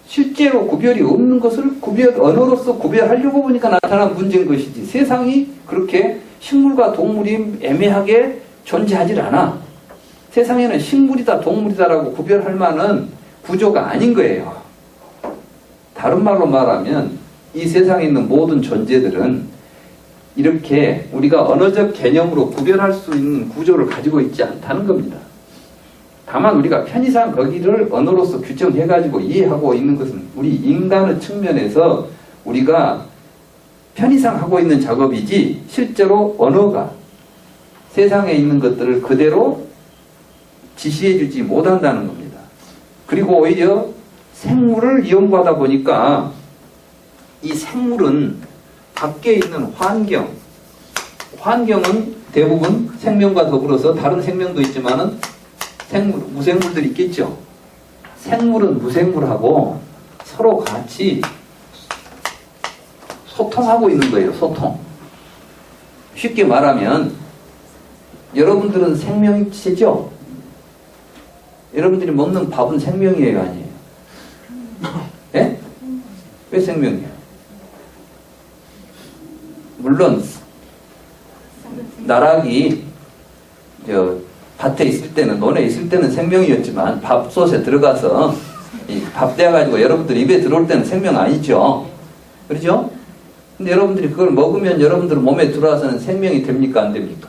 실제로 구별이 없는 것을 언어로서 구별하려고 보니까 나타난 문제인 것이지 세상이 그렇게 식물과 동물이 애매하게 존재하질 않아. 세상에는 식물이다 동물이다라고 구별할 만한 구조가 아닌 거예요. 다른 말로 말하면 이 세상에 있는 모든 존재들은 이렇게 우리가 언어적 개념으로 구별할 수 있는 구조를 가지고 있지 않다는 겁니다. 다만 우리가 편의상 거기를 언어로서 규정해가지고 이해하고 있는 것은 우리 인간의 측면에서 우리가 편의상 하고 있는 작업이지 실제로 언어가 세상에 있는 것들을 그대로 지시해주지 못한다는 겁니다. 그리고 오히려 생물을 연구하다 보니까 이 생물은 밖에 있는 환경은 대부분 생명과 더불어서 다른 생명도 있지만은 무생물들이 있겠죠. 생물은 무생물하고 서로 같이 소통하고 있는 거예요. 소통. 쉽게 말하면 여러분들은 생명체죠? 여러분들이 먹는 밥은 생명이에요, 아니에요? 예? 왜 생명이에요? 물론 나락이 밭에 있을 때는, 논에 있을 때는 생명이었지만 밥솥에 들어가서 밥 떼어가지고 여러분들 입에 들어올 때는 생명 아니죠. 그렇죠? 근데 여러분들이 그걸 먹으면 여러분들 몸에 들어와서는 생명이 됩니까? 안 됩니까?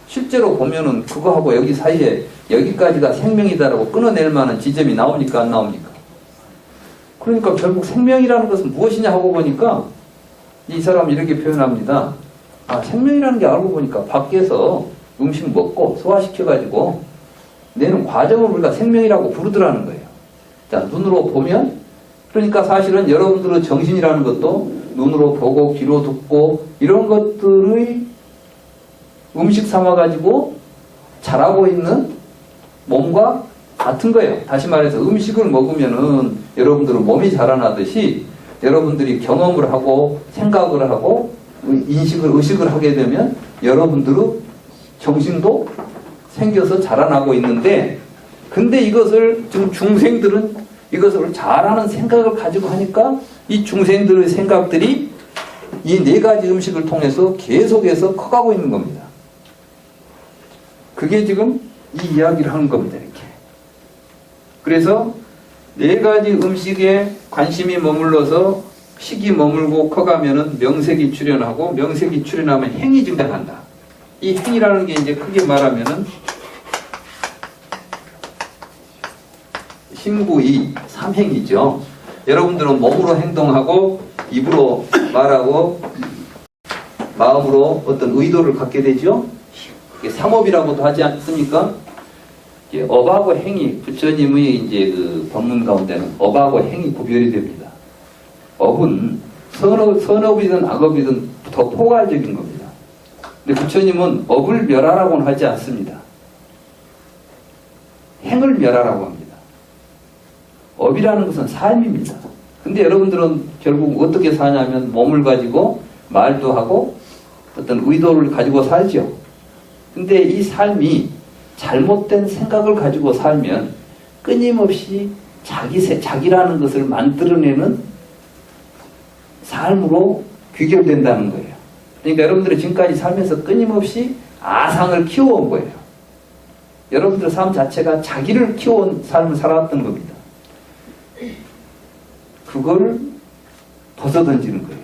실제로 보면은 그거하고 여기 사이에 여기까지가 생명이다라고 끊어낼 만한 지점이 나옵니까? 안 나옵니까? 그러니까 결국 생명이라는 것은 무엇이냐 하고 보니까 이 사람이 이렇게 표현합니다. 아, 생명이라는 게 알고 보니까 밖에서 음식 먹고 소화시켜가지고 내는 과정을 우리가 생명이라고 부르더라는 거예요. 자, 눈으로 보면, 그러니까 사실은 여러분들의 정신이라는 것도 눈으로 보고 귀로 듣고 이런 것들의 음식 삼아가지고 자라고 있는 몸과 같은 거예요. 다시 말해서 음식을 먹으면은 여러분들은 몸이 자라나듯이 여러분들이 경험을 하고 생각을 하고 의식을 하게 되면 여러분들의 정신도 생겨서 자라나고 있는데, 근데 이것을 지금 중생들은 이것을 잘하는 생각을 가지고 하니까 이 중생들의 생각들이 이 네 가지 음식을 통해서 계속해서 커가고 있는 겁니다. 그게 지금 이 이야기를 하는 겁니다. 이렇게. 그래서 네 가지 음식에 관심이 머물러서 식이 머물고 커가면은 명색이 출현하고, 명색이 출현하면 행이 증가한다. 이 행이라는 게 이제 크게 말하면은 심구이 삼행이죠. 여러분들은 몸으로 행동하고 입으로 말하고 마음으로 어떤 의도를 갖게 되죠. 이게 삼업이라고도 하지 않습니까? 업하고 행이, 부처님의 이제 그 법문 가운데는 업하고 행이 구별이 됩니다. 업은 선업이든 악업이든 더 포괄적인 겁니다. 근데 부처님은 업을 멸하라고는 하지 않습니다. 행을 멸하라고 합니다. 업이라는 것은 삶입니다. 근데 여러분들은 결국 어떻게 사냐면 몸을 가지고 말도 하고 어떤 의도를 가지고 살죠. 근데 이 삶이 잘못된 생각을 가지고 살면 끊임없이 자기라는 것을 만들어내는 삶으로 귀결된다는 거예요. 그러니까 여러분들이 지금까지 살면서 끊임없이 아상을 키워온 거예요. 여러분들의 삶 자체가 자기를 키워온 삶을 살아왔던 겁니다. 그걸 벗어던지는 거예요.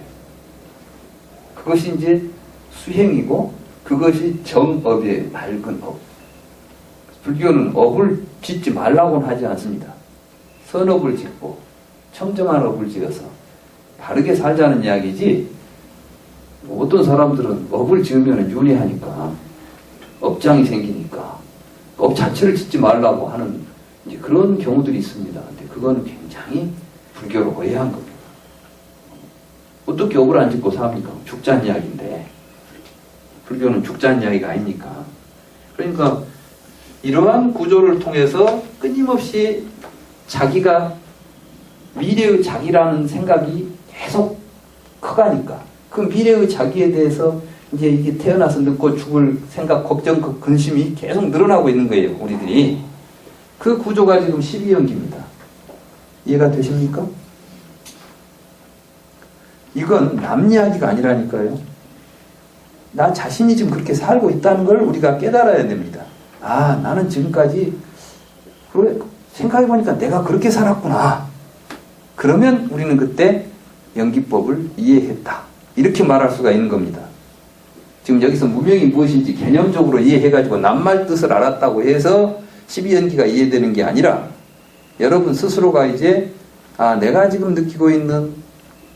그것이 이제 수행이고 그것이 정업의 맑은 업. 불교는 업을 짓지 말라고는 하지 않습니다. 선업을 짓고 청정한 업을 지어서 바르게 살자는 이야기지, 어떤 사람들은 업을 지으면 윤회하니까 업장이 생기니까 업 자체를 짓지 말라고 하는 이제 그런 경우들이 있습니다. 근데 그거는 굉장히 불교로 오해한 겁니다. 어떻게 업을 안 짓고 삽니까? 죽자는 이야기인데 불교는 죽자는 이야기가 아니니까. 그러니까 이러한 구조를 통해서 끊임없이 자기가 미래의 자기라는 생각이 계속 커가니까 그 미래의 자기에 대해서 이제 이게 태어나서 늙고 죽을 생각, 걱정, 그 근심이 계속 늘어나고 있는 거예요. 우리들이. 그 구조가 지금 12연기입니다. 이해가 되십니까? 이건 남 이야기가 아니라니까요. 나 자신이 지금 그렇게 살고 있다는 걸 우리가 깨달아야 됩니다. 아, 나는 지금까지 그래, 생각해보니까 내가 그렇게 살았구나. 그러면 우리는 그때 연기법을 이해했다. 이렇게 말할 수가 있는 겁니다. 지금 여기서 무명이 무엇인지 개념적으로 이해해가지고 남말 뜻을 알았다고 해서 12연기가 이해되는 게 아니라 여러분 스스로가 이제 아, 내가 지금 느끼고 있는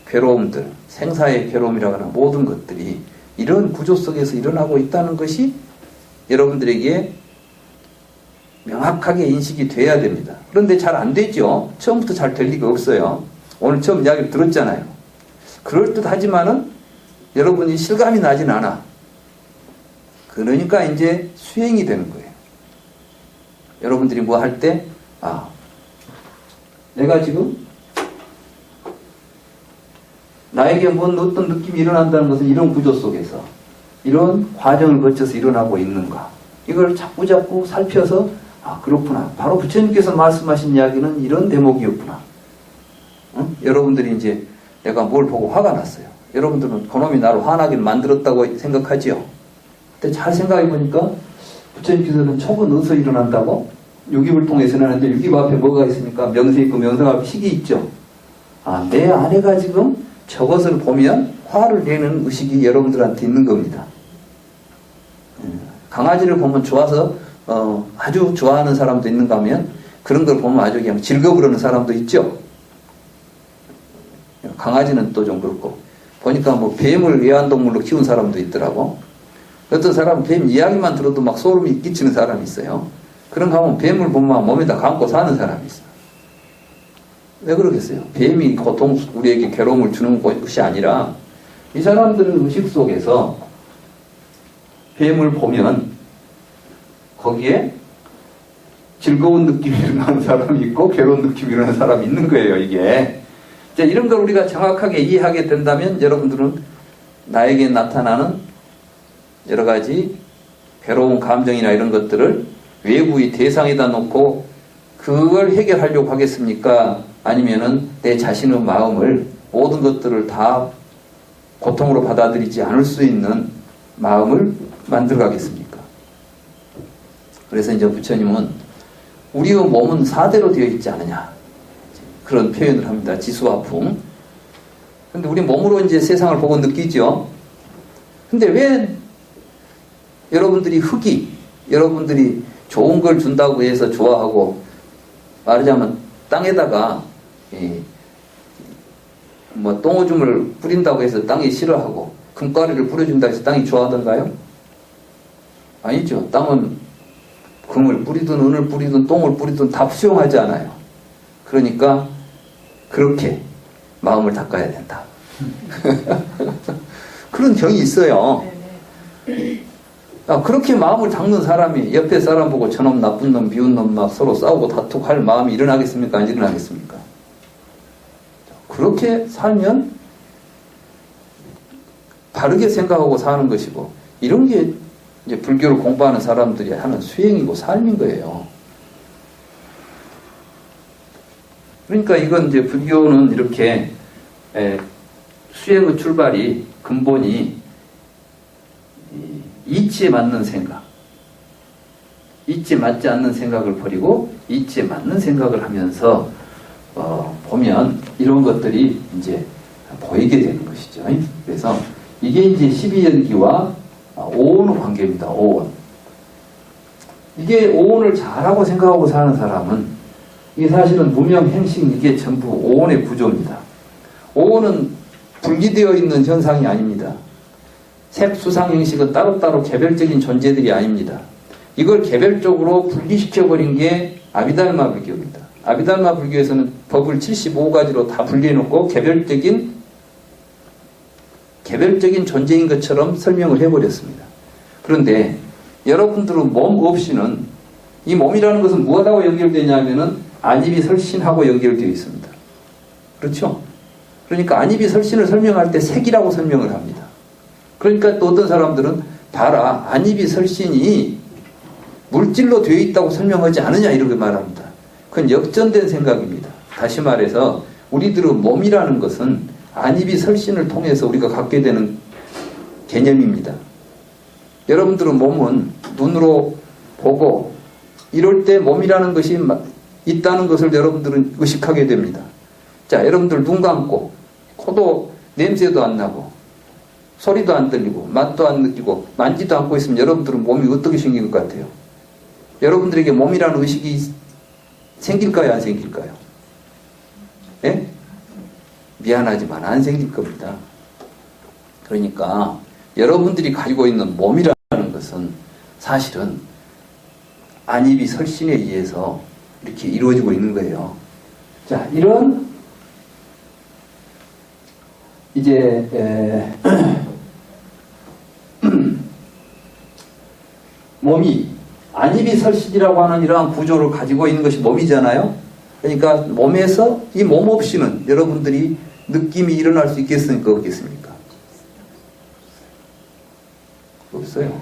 괴로움들, 생사의 괴로움이라거나 모든 것들이 이런 구조 속에서 일어나고 있다는 것이 여러분들에게 명확하게 인식이 돼야 됩니다. 그런데 잘 안 되죠. 처음부터 잘 될 리가 없어요. 오늘 처음 이야기를 들었잖아요. 그럴듯하지만은 여러분이 실감이 나진 않아. 그러니까 이제 수행이 되는 거예요. 여러분들이 뭐 할 때, 내가 지금 나에게 뭔 어떤 느낌이 일어난다는 것은 이런 구조 속에서 이런 과정을 거쳐서 일어나고 있는가. 이걸 자꾸 살펴서 그렇구나. 바로 부처님께서 말씀하신 이야기는 이런 대목이었구나. 응? 여러분들이 이제 내가 뭘 보고 화가 났어요. 여러분들은 그놈이 나를 화나게 만들었다고 생각하지요. 근데 잘 생각해 보니까 부처님께서는 촉은 어디서 일어난다고? 육입을 통해서 일어나는데 육입 앞에 뭐가 있습니까? 명세 있고 명성 앞에 식이 있죠. 내 아내가 지금 저것을 보면 화를 내는 의식이 여러분들한테 있는 겁니다. 강아지를 보면 좋아서 아주 좋아하는 사람도 있는가 하면 그런 걸 보면 아주 그냥 즐겨 부르는 사람도 있죠. 강아지는 또 좀 그렇고 보니까 뭐 뱀을 애완동물로 키운 사람도 있더라고. 어떤 사람은 뱀 이야기만 들어도 막 소름이 끼치는 사람이 있어요. 그런가 하면 뱀을 보면 몸에다 감고 사는 사람이 있어요. 왜 그러겠어요? 뱀이 우리에게 괴로움을 주는 것이 아니라 이 사람들은 의식 속에서 뱀을 보면 거기에 즐거운 느낌이 일어나는 사람이 있고 괴로운 느낌이 일어나는 사람이 있는 거예요, 이게. 자, 이런 걸 우리가 정확하게 이해하게 된다면 여러분들은 나에게 나타나는 여러 가지 괴로운 감정이나 이런 것들을 외부의 대상에다 놓고 그걸 해결하려고 하겠습니까? 아니면은 내 자신의 마음을 모든 것들을 다 고통으로 받아들이지 않을 수 있는 마음을 만들어 가겠습니까? 그래서 이제 부처님은 우리의 몸은 사대로 되어 있지 않느냐 그런 표현을 합니다. 지수화풍. 근데 우리 몸으로 이제 세상을 보고 느끼죠. 근데 왜 여러분들이 여러분들이 좋은 걸 준다고 해서 좋아하고 말하자면 땅에다가 뭐 똥오줌을 뿌린다고 해서 땅이 싫어하고 금가루를 뿌려준다고 해서 땅이 좋아하던가요? 아니죠. 땅은 금을 뿌리든 은을 뿌리든 똥을 뿌리든 다 수용하지 않아요. 그러니까 그렇게 마음을 닦아야 된다. 그런 경이 있어요. 그렇게 마음을 닦는 사람이 옆에 사람 보고 저놈 나쁜 놈 미운 놈 막 서로 싸우고 다투고 할 마음이 일어나겠습니까? 안 일어나겠습니까? 그렇게 살면 바르게 생각하고 사는 것이고 이런 게 이제 불교를 공부하는 사람들이 하는 수행이고 삶인 거예요. 그러니까 이건 이제 불교는 이렇게 수행의 출발이 근본이 이치에 맞는 생각, 이치에 맞지 않는 생각을 버리고 이치에 맞는 생각을 하면서 보면 이런 것들이 이제 보이게 되는 것이죠. 그래서 이게 이제 12연기와 오온의 관계입니다. 오온. 이게 오온을 잘하고 생각하고 사는 사람은 이게 사실은 무명, 행식 이게 전부 오온의 구조입니다. 오온은 분리되어 있는 현상이 아닙니다. 색, 수상, 행식은 따로따로 개별적인 존재들이 아닙니다. 이걸 개별적으로 분리시켜버린 게 아비달마 불교입니다. 아비달마 불교에서는 법을 75가지로 다 분리해놓고 개별적인 존재인 것처럼 설명을 해버렸습니다. 그런데 여러분들은 몸 없이는 이 몸이라는 것은 무엇하고 연결되냐면은 안입이 설신하고 연결되어 있습니다. 그렇죠? 그러니까 안입이 설신을 설명할 때 색이라고 설명을 합니다. 그러니까 또 어떤 사람들은 봐라 안입이 설신이 물질로 되어 있다고 설명하지 않느냐 이렇게 말합니다. 그건 역전된 생각입니다. 다시 말해서 우리들의 몸이라는 것은 안입이 설신을 통해서 우리가 갖게 되는 개념입니다. 여러분들의 몸은 눈으로 보고 이럴 때 몸이라는 것이 있다는 것을 여러분들은 의식하게 됩니다. 자, 여러분들 눈 감고 코도 냄새도 안 나고 소리도 안 들리고 맛도 안 느끼고 만지도 않고 있으면 여러분들은 몸이 어떻게 생긴 것 같아요? 여러분들에게 몸이라는 의식이 생길까요? 안 생길까요? 예? 미안하지만 안 생길 겁니다. 그러니까 여러분들이 가지고 있는 몸이라는 것은 사실은 안입이 설신에 의해서 이렇게 이루어지고 있는 거예요. 자, 이런 이제 몸이 안입이설실이라고 하는 이러한 구조를 가지고 있는 것이 몸이잖아요. 그러니까 몸에서 이 몸 없이는 여러분들이 느낌이 일어날 수 있겠습니까? 없겠습니까? 없어요.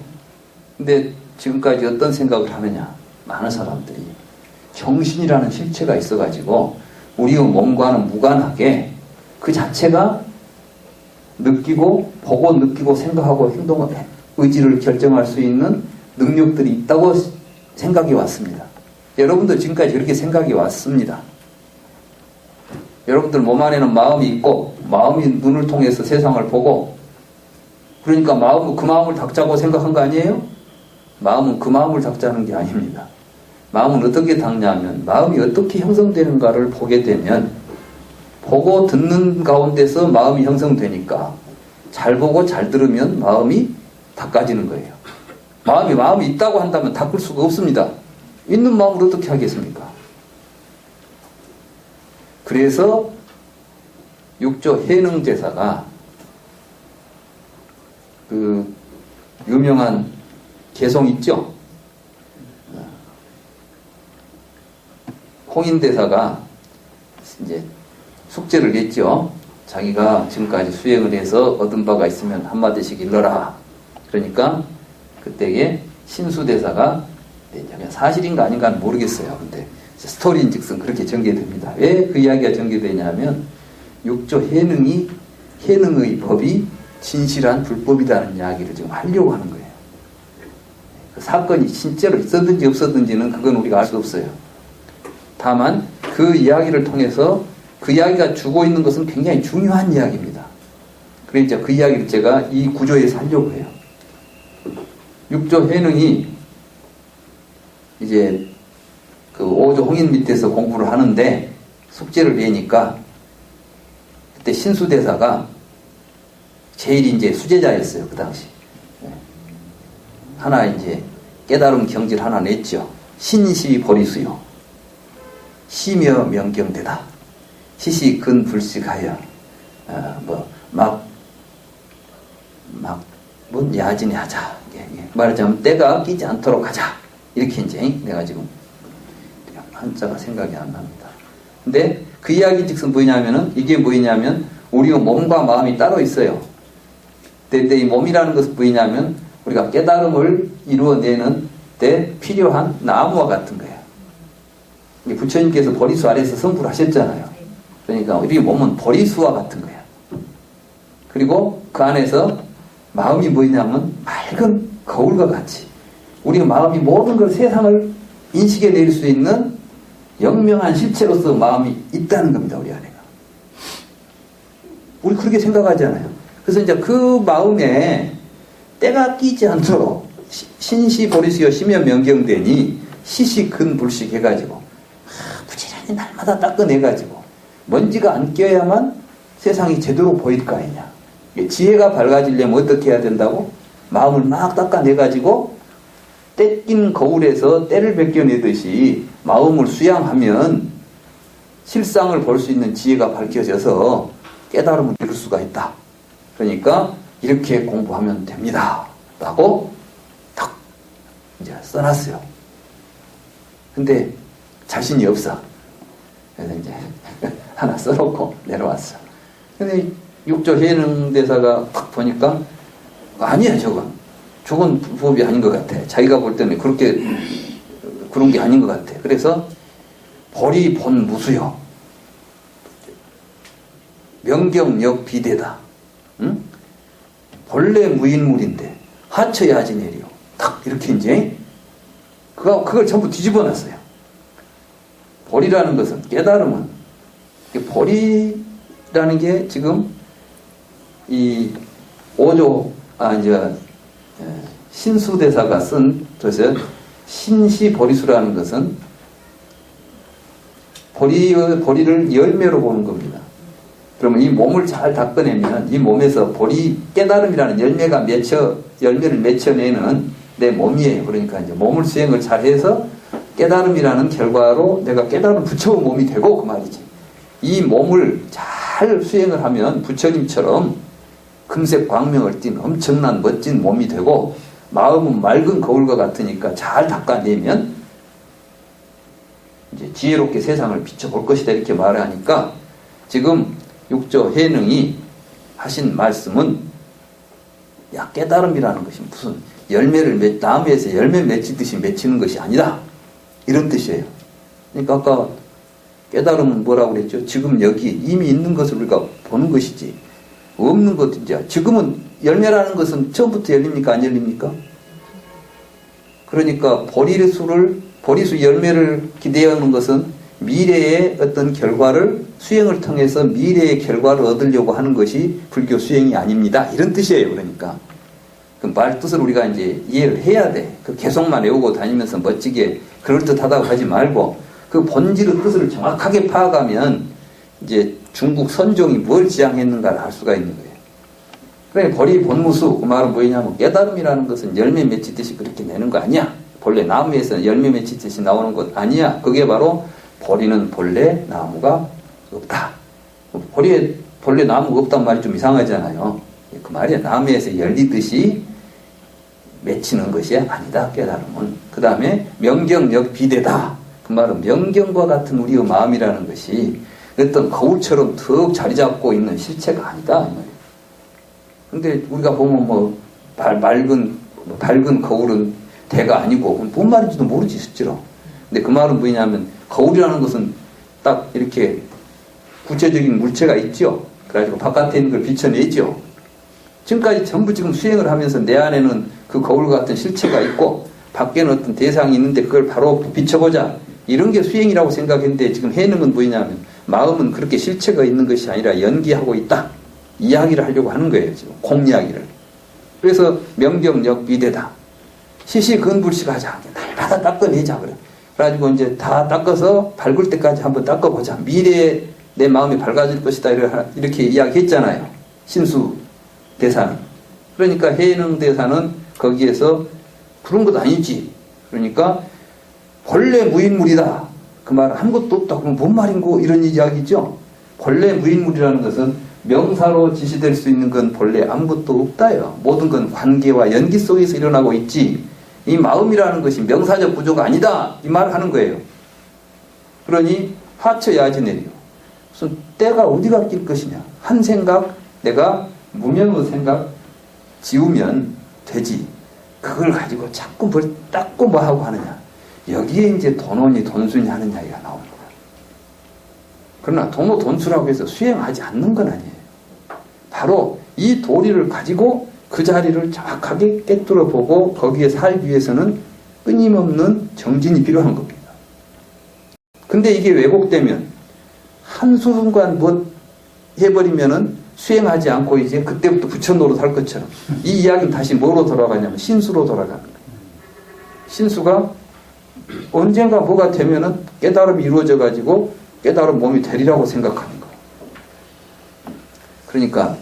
근데 지금까지 어떤 생각을 하느냐? 많은 사람들이 정신이라는 실체가 있어가지고 우리의 몸과는 무관하게 그 자체가 느끼고 보고 느끼고 생각하고 행동하고 의지를 결정할 수 있는 능력들이 있다고 생각이 왔습니다. 여러분도 지금까지 그렇게 생각이 왔습니다. 여러분들 몸 안에는 마음이 있고 마음이 눈을 통해서 세상을 보고 그러니까 그 마음을 닦자고 생각한 거 아니에요? 마음은 그 마음을 닦자는 게 아닙니다. 마음은 어떻게 닦냐면 마음이 어떻게 형성되는가를 보게 되면 보고 듣는 가운데서 마음이 형성되니까 잘 보고 잘 들으면 마음이 닦아지는 거예요. 마음이 있다고 한다면 닦을 수가 없습니다. 있는 마음을 어떻게 하겠습니까? 그래서 육조 해능제사가 그 유명한 개송 있죠? 홍인대사가 이제 숙제를 냈죠. 자기가 지금까지 수행을 해서 얻은 바가 있으면 한마디씩 일러라. 그러니까 그때에 신수대사가 사실인가 아닌가는 모르겠어요. 근데 스토리인즉슨 그렇게 전개됩니다. 왜 그 이야기가 전개되냐면 육조 해능의 법이 진실한 불법이라는 이야기를 지금 하려고 하는 거예요. 그 사건이 실제로 있었든지 없었든지는 그건 우리가 알 수 없어요. 다만 그 이야기를 통해서 그 이야기가 주고 있는 것은 굉장히 중요한 이야기입니다. 그래서 그 이야기를 제가 이 구조에서 하려고 해요. 육조 해능이 이제 그 오조 홍인 밑에서 공부를 하는데 숙제를 내니까 그때 신수대사가 제일 이제 수제자였어요. 그 당시. 하나 이제 깨달음 경지를 하나 냈죠. 신시보리수요. 시며 명경되다. 시시근불식하여 뭔 야진이 하자. 말하자면 때가 끼지 않도록 하자. 이렇게 이제 내가 지금 한자가 생각이 안 납니다. 근데 그 이야기 즉슨 뭐냐면은 이게 뭐냐면 우리가 몸과 마음이 따로 있어요. 근데 이 몸이라는 것은 뭐냐면 우리가 깨달음을 이루어내는 때 필요한 나무와 같은 거예요. 부처님께서 보리수 아래에서 성불을 하셨잖아요. 그러니까 우리 몸은 보리수와 같은 거예요. 그리고 그 안에서 마음이 뭐냐면 맑은 거울과 같이 우리 마음이 모든 걸 세상을 인식해낼 수 있는 영명한 실체로서 마음이 있다는 겁니다. 우리 안에가. 우리 그렇게 생각하잖아요. 그래서 이제 그 마음에 때가 끼지 않도록 신시보리수여 시며 명경되니 시시근불식 해가지고 부지런히 날마다 닦아내가지고 먼지가 안 껴야만 세상이 제대로 보일 거 아니냐. 지혜가 밝아지려면 어떻게 해야 된다고? 마음을 막 닦아내가지고 때 낀 거울에서 때를 벗겨내듯이 마음을 수양하면 실상을 볼 수 있는 지혜가 밝혀져서 깨달음을 이룰 수가 있다. 그러니까 이렇게 공부하면 됩니다. 라고 탁 이제 써놨어요. 근데 자신이 없어. 그래서 이제 하나 써놓고 내려왔어. 근데 육조 해능대사가 탁 보니까 아니야 저건 불법이 아닌 것 같아. 자기가 볼 때는 그런 게 아닌 것 같아. 그래서 보리 본 무수요. 명경역 비대다. 응? 본래 무인물인데 하처야지 내려. 탁 이렇게 이제 그걸 전부 뒤집어 놨어요. 보리라는 것은 깨달음은 보리라는 게 지금 이 이제 신수대사가 쓴 그래서 신시보리수라는 것은 보리를 열매로 보는 겁니다. 그러면 이 몸을 잘 닦아내면 이 몸에서 깨달음이라는 열매를 맺혀내는 내 몸이에요. 그러니까 이제 몸을 수행을 잘해서 깨달음이라는 결과로 내가 깨달음 부처의 몸이 되고 그 말이지. 이 몸을 잘 잘 수행을 하면 부처님처럼 금색 광명을 띤 엄청난 멋진 몸이 되고 마음은 맑은 거울과 같으니까 잘 닦아내면 이제 지혜롭게 세상을 비춰볼 것이다 이렇게 말을 하니까 지금 육조 해능이 하신 말씀은 야 깨달음이라는 것이 무슨 열매를 나무에서 열매 맺히듯이 맺히는 것이 아니다 이런 뜻이에요. 그러니까 아까 깨달음은 뭐라고 그랬죠? 지금 여기 이미 있는 것을 우리가 보는 것이지 없는 것 이제 지금은 열매라는 것은 처음부터 열립니까 안 열립니까? 그러니까 보리수 열매를 기대하는 것은 미래의 어떤 결과를 수행을 통해서 미래의 결과를 얻으려고 하는 것이 불교 수행이 아닙니다. 이런 뜻이에요. 그러니까 그 말 뜻을 우리가 이제 이해를 해야 돼. 그 계속만 외우고 다니면서 멋지게 그럴듯하다고 하지 말고 그 본질의 뜻을 정확하게 파악하면 이제 중국 선종이 뭘 지향했는가를 알 수가 있는 거예요. 그러니까 보리 본무수 그 말은 뭐냐면 깨달음이라는 것은 열매 맺히듯이 그렇게 내는 거 아니야. 본래 나무에서 열매 맺히듯이 나오는 것 아니야. 그게 바로 보리는 본래 나무가 없다. 보리에 본래 나무가 없단 말이 좀 이상하잖아요. 그 말이야. 나무에서 열리듯이 맺히는 것이 아니다. 깨달음은. 그 다음에 명경역 비대다. 그 말은 명경과 같은 우리의 마음이라는 것이 어떤 거울처럼 턱 자리 잡고 있는 실체가 아니다. 근데 우리가 보면 뭐 밝은 거울은 대가 아니고 뭔 말인지도 모르지 실제로. 근데 그 말은 뭐냐면 거울이라는 것은 딱 이렇게 구체적인 물체가 있죠. 그래가지고 바깥에 있는 걸 비춰내죠. 지금까지 전부 지금 수행을 하면서 내 안에는 그 거울 같은 실체가 있고 밖에는 어떤 대상이 있는데 그걸 바로 비춰보자. 이런 게 수행이라고 생각했는데 지금 해는 건 뭐냐면 마음은 그렇게 실체가 있는 것이 아니라 연기하고 있다. 이야기를 하려고 하는 거예요. 지금 공이야기를. 그래서 명경역 비대다. 시시근불식하자. 날마다 닦아내자 그래. 그래가지고 이제 다 닦아서 밝을 때까지 한번 닦아보자. 미래에 내 마음이 밝아질 것이다. 이렇게 이야기했잖아요. 신수 대사는. 그러니까 해능 대사는 거기에서 그런 것 아니지. 그러니까 본래 무인물이다. 그 말 아무것도 없다. 그럼 뭔 말인고 이런 이야기죠. 본래 무인물이라는 것은 명사로 지시될 수 있는 건 본래 아무것도 없다요. 모든 건 관계와 연기 속에서 일어나고 있지. 이 마음이라는 것이 명사적 구조가 아니다. 이 말을 하는 거예요. 그러니 하처야지내려. 무슨 때가 어디가 낄 것이냐. 한 생각 내가 무명의 생각 지우면 되지. 그걸 가지고 자꾸 뭘 닦고 뭐 하고 하느냐. 여기에 이제 돈오니 돈순이 하는 이야기가 나오는 거야. 그러나 돈오 돈수라고 해서 수행하지 않는 건 아니에요. 바로 이 도리를 가지고 그 자리를 정확하게 꿰뚫어 보고 거기에 살기 위해서는 끊임없는 정진이 필요한 겁니다. 근데 이게 왜곡되면 한순간 뭐 해버리면은 수행하지 않고 이제 그때부터 부처 노릇할 것처럼 이 이야기는 다시 뭐로 돌아가냐면 신수로 돌아가는 거예요. 신수가 언젠가 뭐가 되면은 깨달음이 이루어져 가지고 깨달은 몸이 되리라고 생각하는 거예요. 그러니까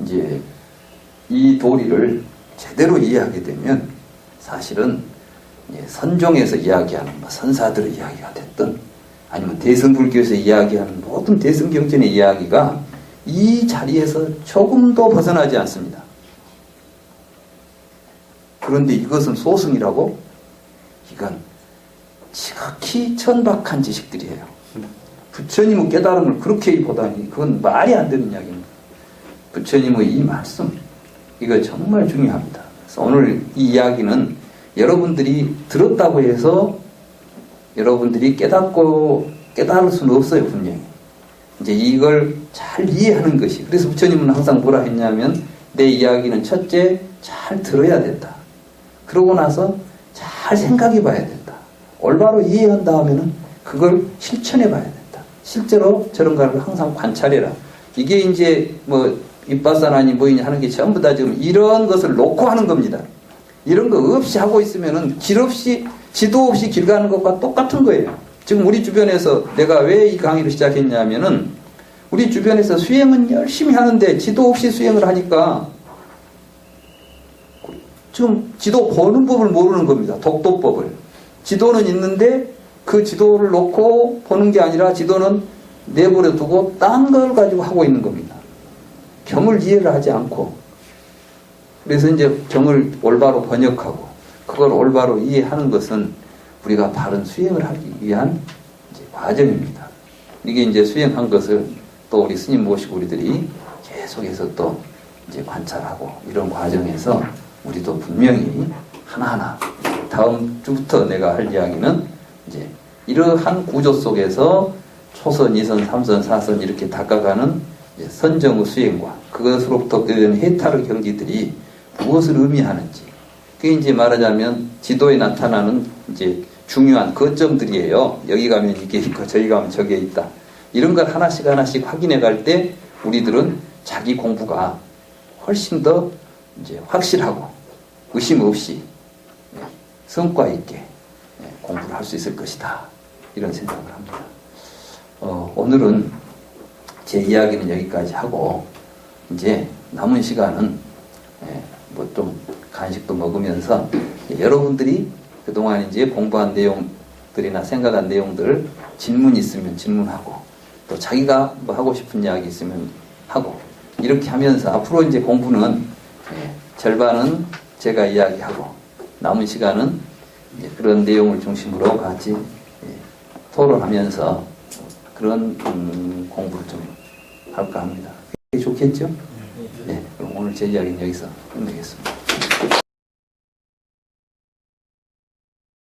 이제 이 도리를 제대로 이해하게 되면 사실은 선종에서 이야기하는 선사들의 이야기가 됐든 아니면 대승불교에서 이야기하는 모든 대승경전의 이야기가 이 자리에서 조금도 벗어나지 않습니다. 그런데 이것은 소승이라고? 이건 지극히 천박한 지식들이에요. 부처님의 깨달음을 그렇게 보다니 그건 말이 안 되는 이야기입니다. 부처님의 이 말씀 이거 정말 중요합니다. 그래서 오늘 이 이야기는 여러분들이 들었다고 해서 여러분들이 깨달을 수는 없어요. 분명히. 이제 이걸 잘 이해하는 것이. 그래서 부처님은 항상 뭐라 했냐면 내 이야기는 첫째 잘 들어야 된다. 그러고 나서 잘 생각해 봐야 된다. 올바로 이해한 다음에는 그걸 실천해 봐야 된다. 실제로 저런 거를 항상 관찰해라. 이게 이제 뭐 윗바사나니 뭐이냐 하는 게 전부 다 지금 이런 것을 놓고 하는 겁니다. 이런 거 없이 하고 있으면은 길 없이 지도 없이 길 가는 것과 똑같은 거예요. 지금 우리 주변에서 내가 왜 이 강의를 시작했냐면은 우리 주변에서 수행은 열심히 하는데 지도 없이 수행을 하니까 지금 지도 보는 법을 모르는 겁니다. 독도법을. 지도는 있는데 그 지도를 놓고 보는 게 아니라 지도는 내버려 두고 딴 걸 가지고 하고 있는 겁니다. 경을 이해를 하지 않고. 그래서 이제 경을 올바로 번역하고 그걸 올바로 이해하는 것은 우리가 바른 수행을 하기 위한 이제 과정입니다. 이게 이제 수행한 것을 또 우리 스님 모시고 우리들이 계속해서 또 이제 관찰하고 이런 과정에서 우리도 분명히 하나하나 다음 주부터 내가 할 이야기는 이제 이러한 구조 속에서 초선, 2선, 3선, 4선 이렇게 닦아가는 선정의 수행과 그것으로부터 얻는 해탈의 경지들이 무엇을 의미하는지 그게 이제 말하자면 지도에 나타나는 이제 중요한 거점들이에요. 여기 가면 이게 있고 저기 가면 저게 있다. 이런 걸 하나씩 하나씩 확인해 갈 때 우리들은 자기 공부가 훨씬 더 이제 확실하고 의심 없이 성과 있게 공부를 할 수 있을 것이다. 이런 생각을 합니다. 오늘은 제 이야기는 여기까지 하고 이제 남은 시간은 뭐 좀 간식도 먹으면서 여러분들이 그동안 이제 공부한 내용들이나 생각한 내용들 질문 있으면 질문하고 또 자기가 뭐 하고 싶은 이야기 있으면 하고 이렇게 하면서 앞으로 이제 공부는 절반은 제가 이야기하고 남은 시간은 이제 그런 내용을 중심으로 같이 토론하면서 그런 공부를 좀 할까 합니다. 좋겠죠? 네, 그럼 오늘 제 이야기는 여기서 끝내겠습니다.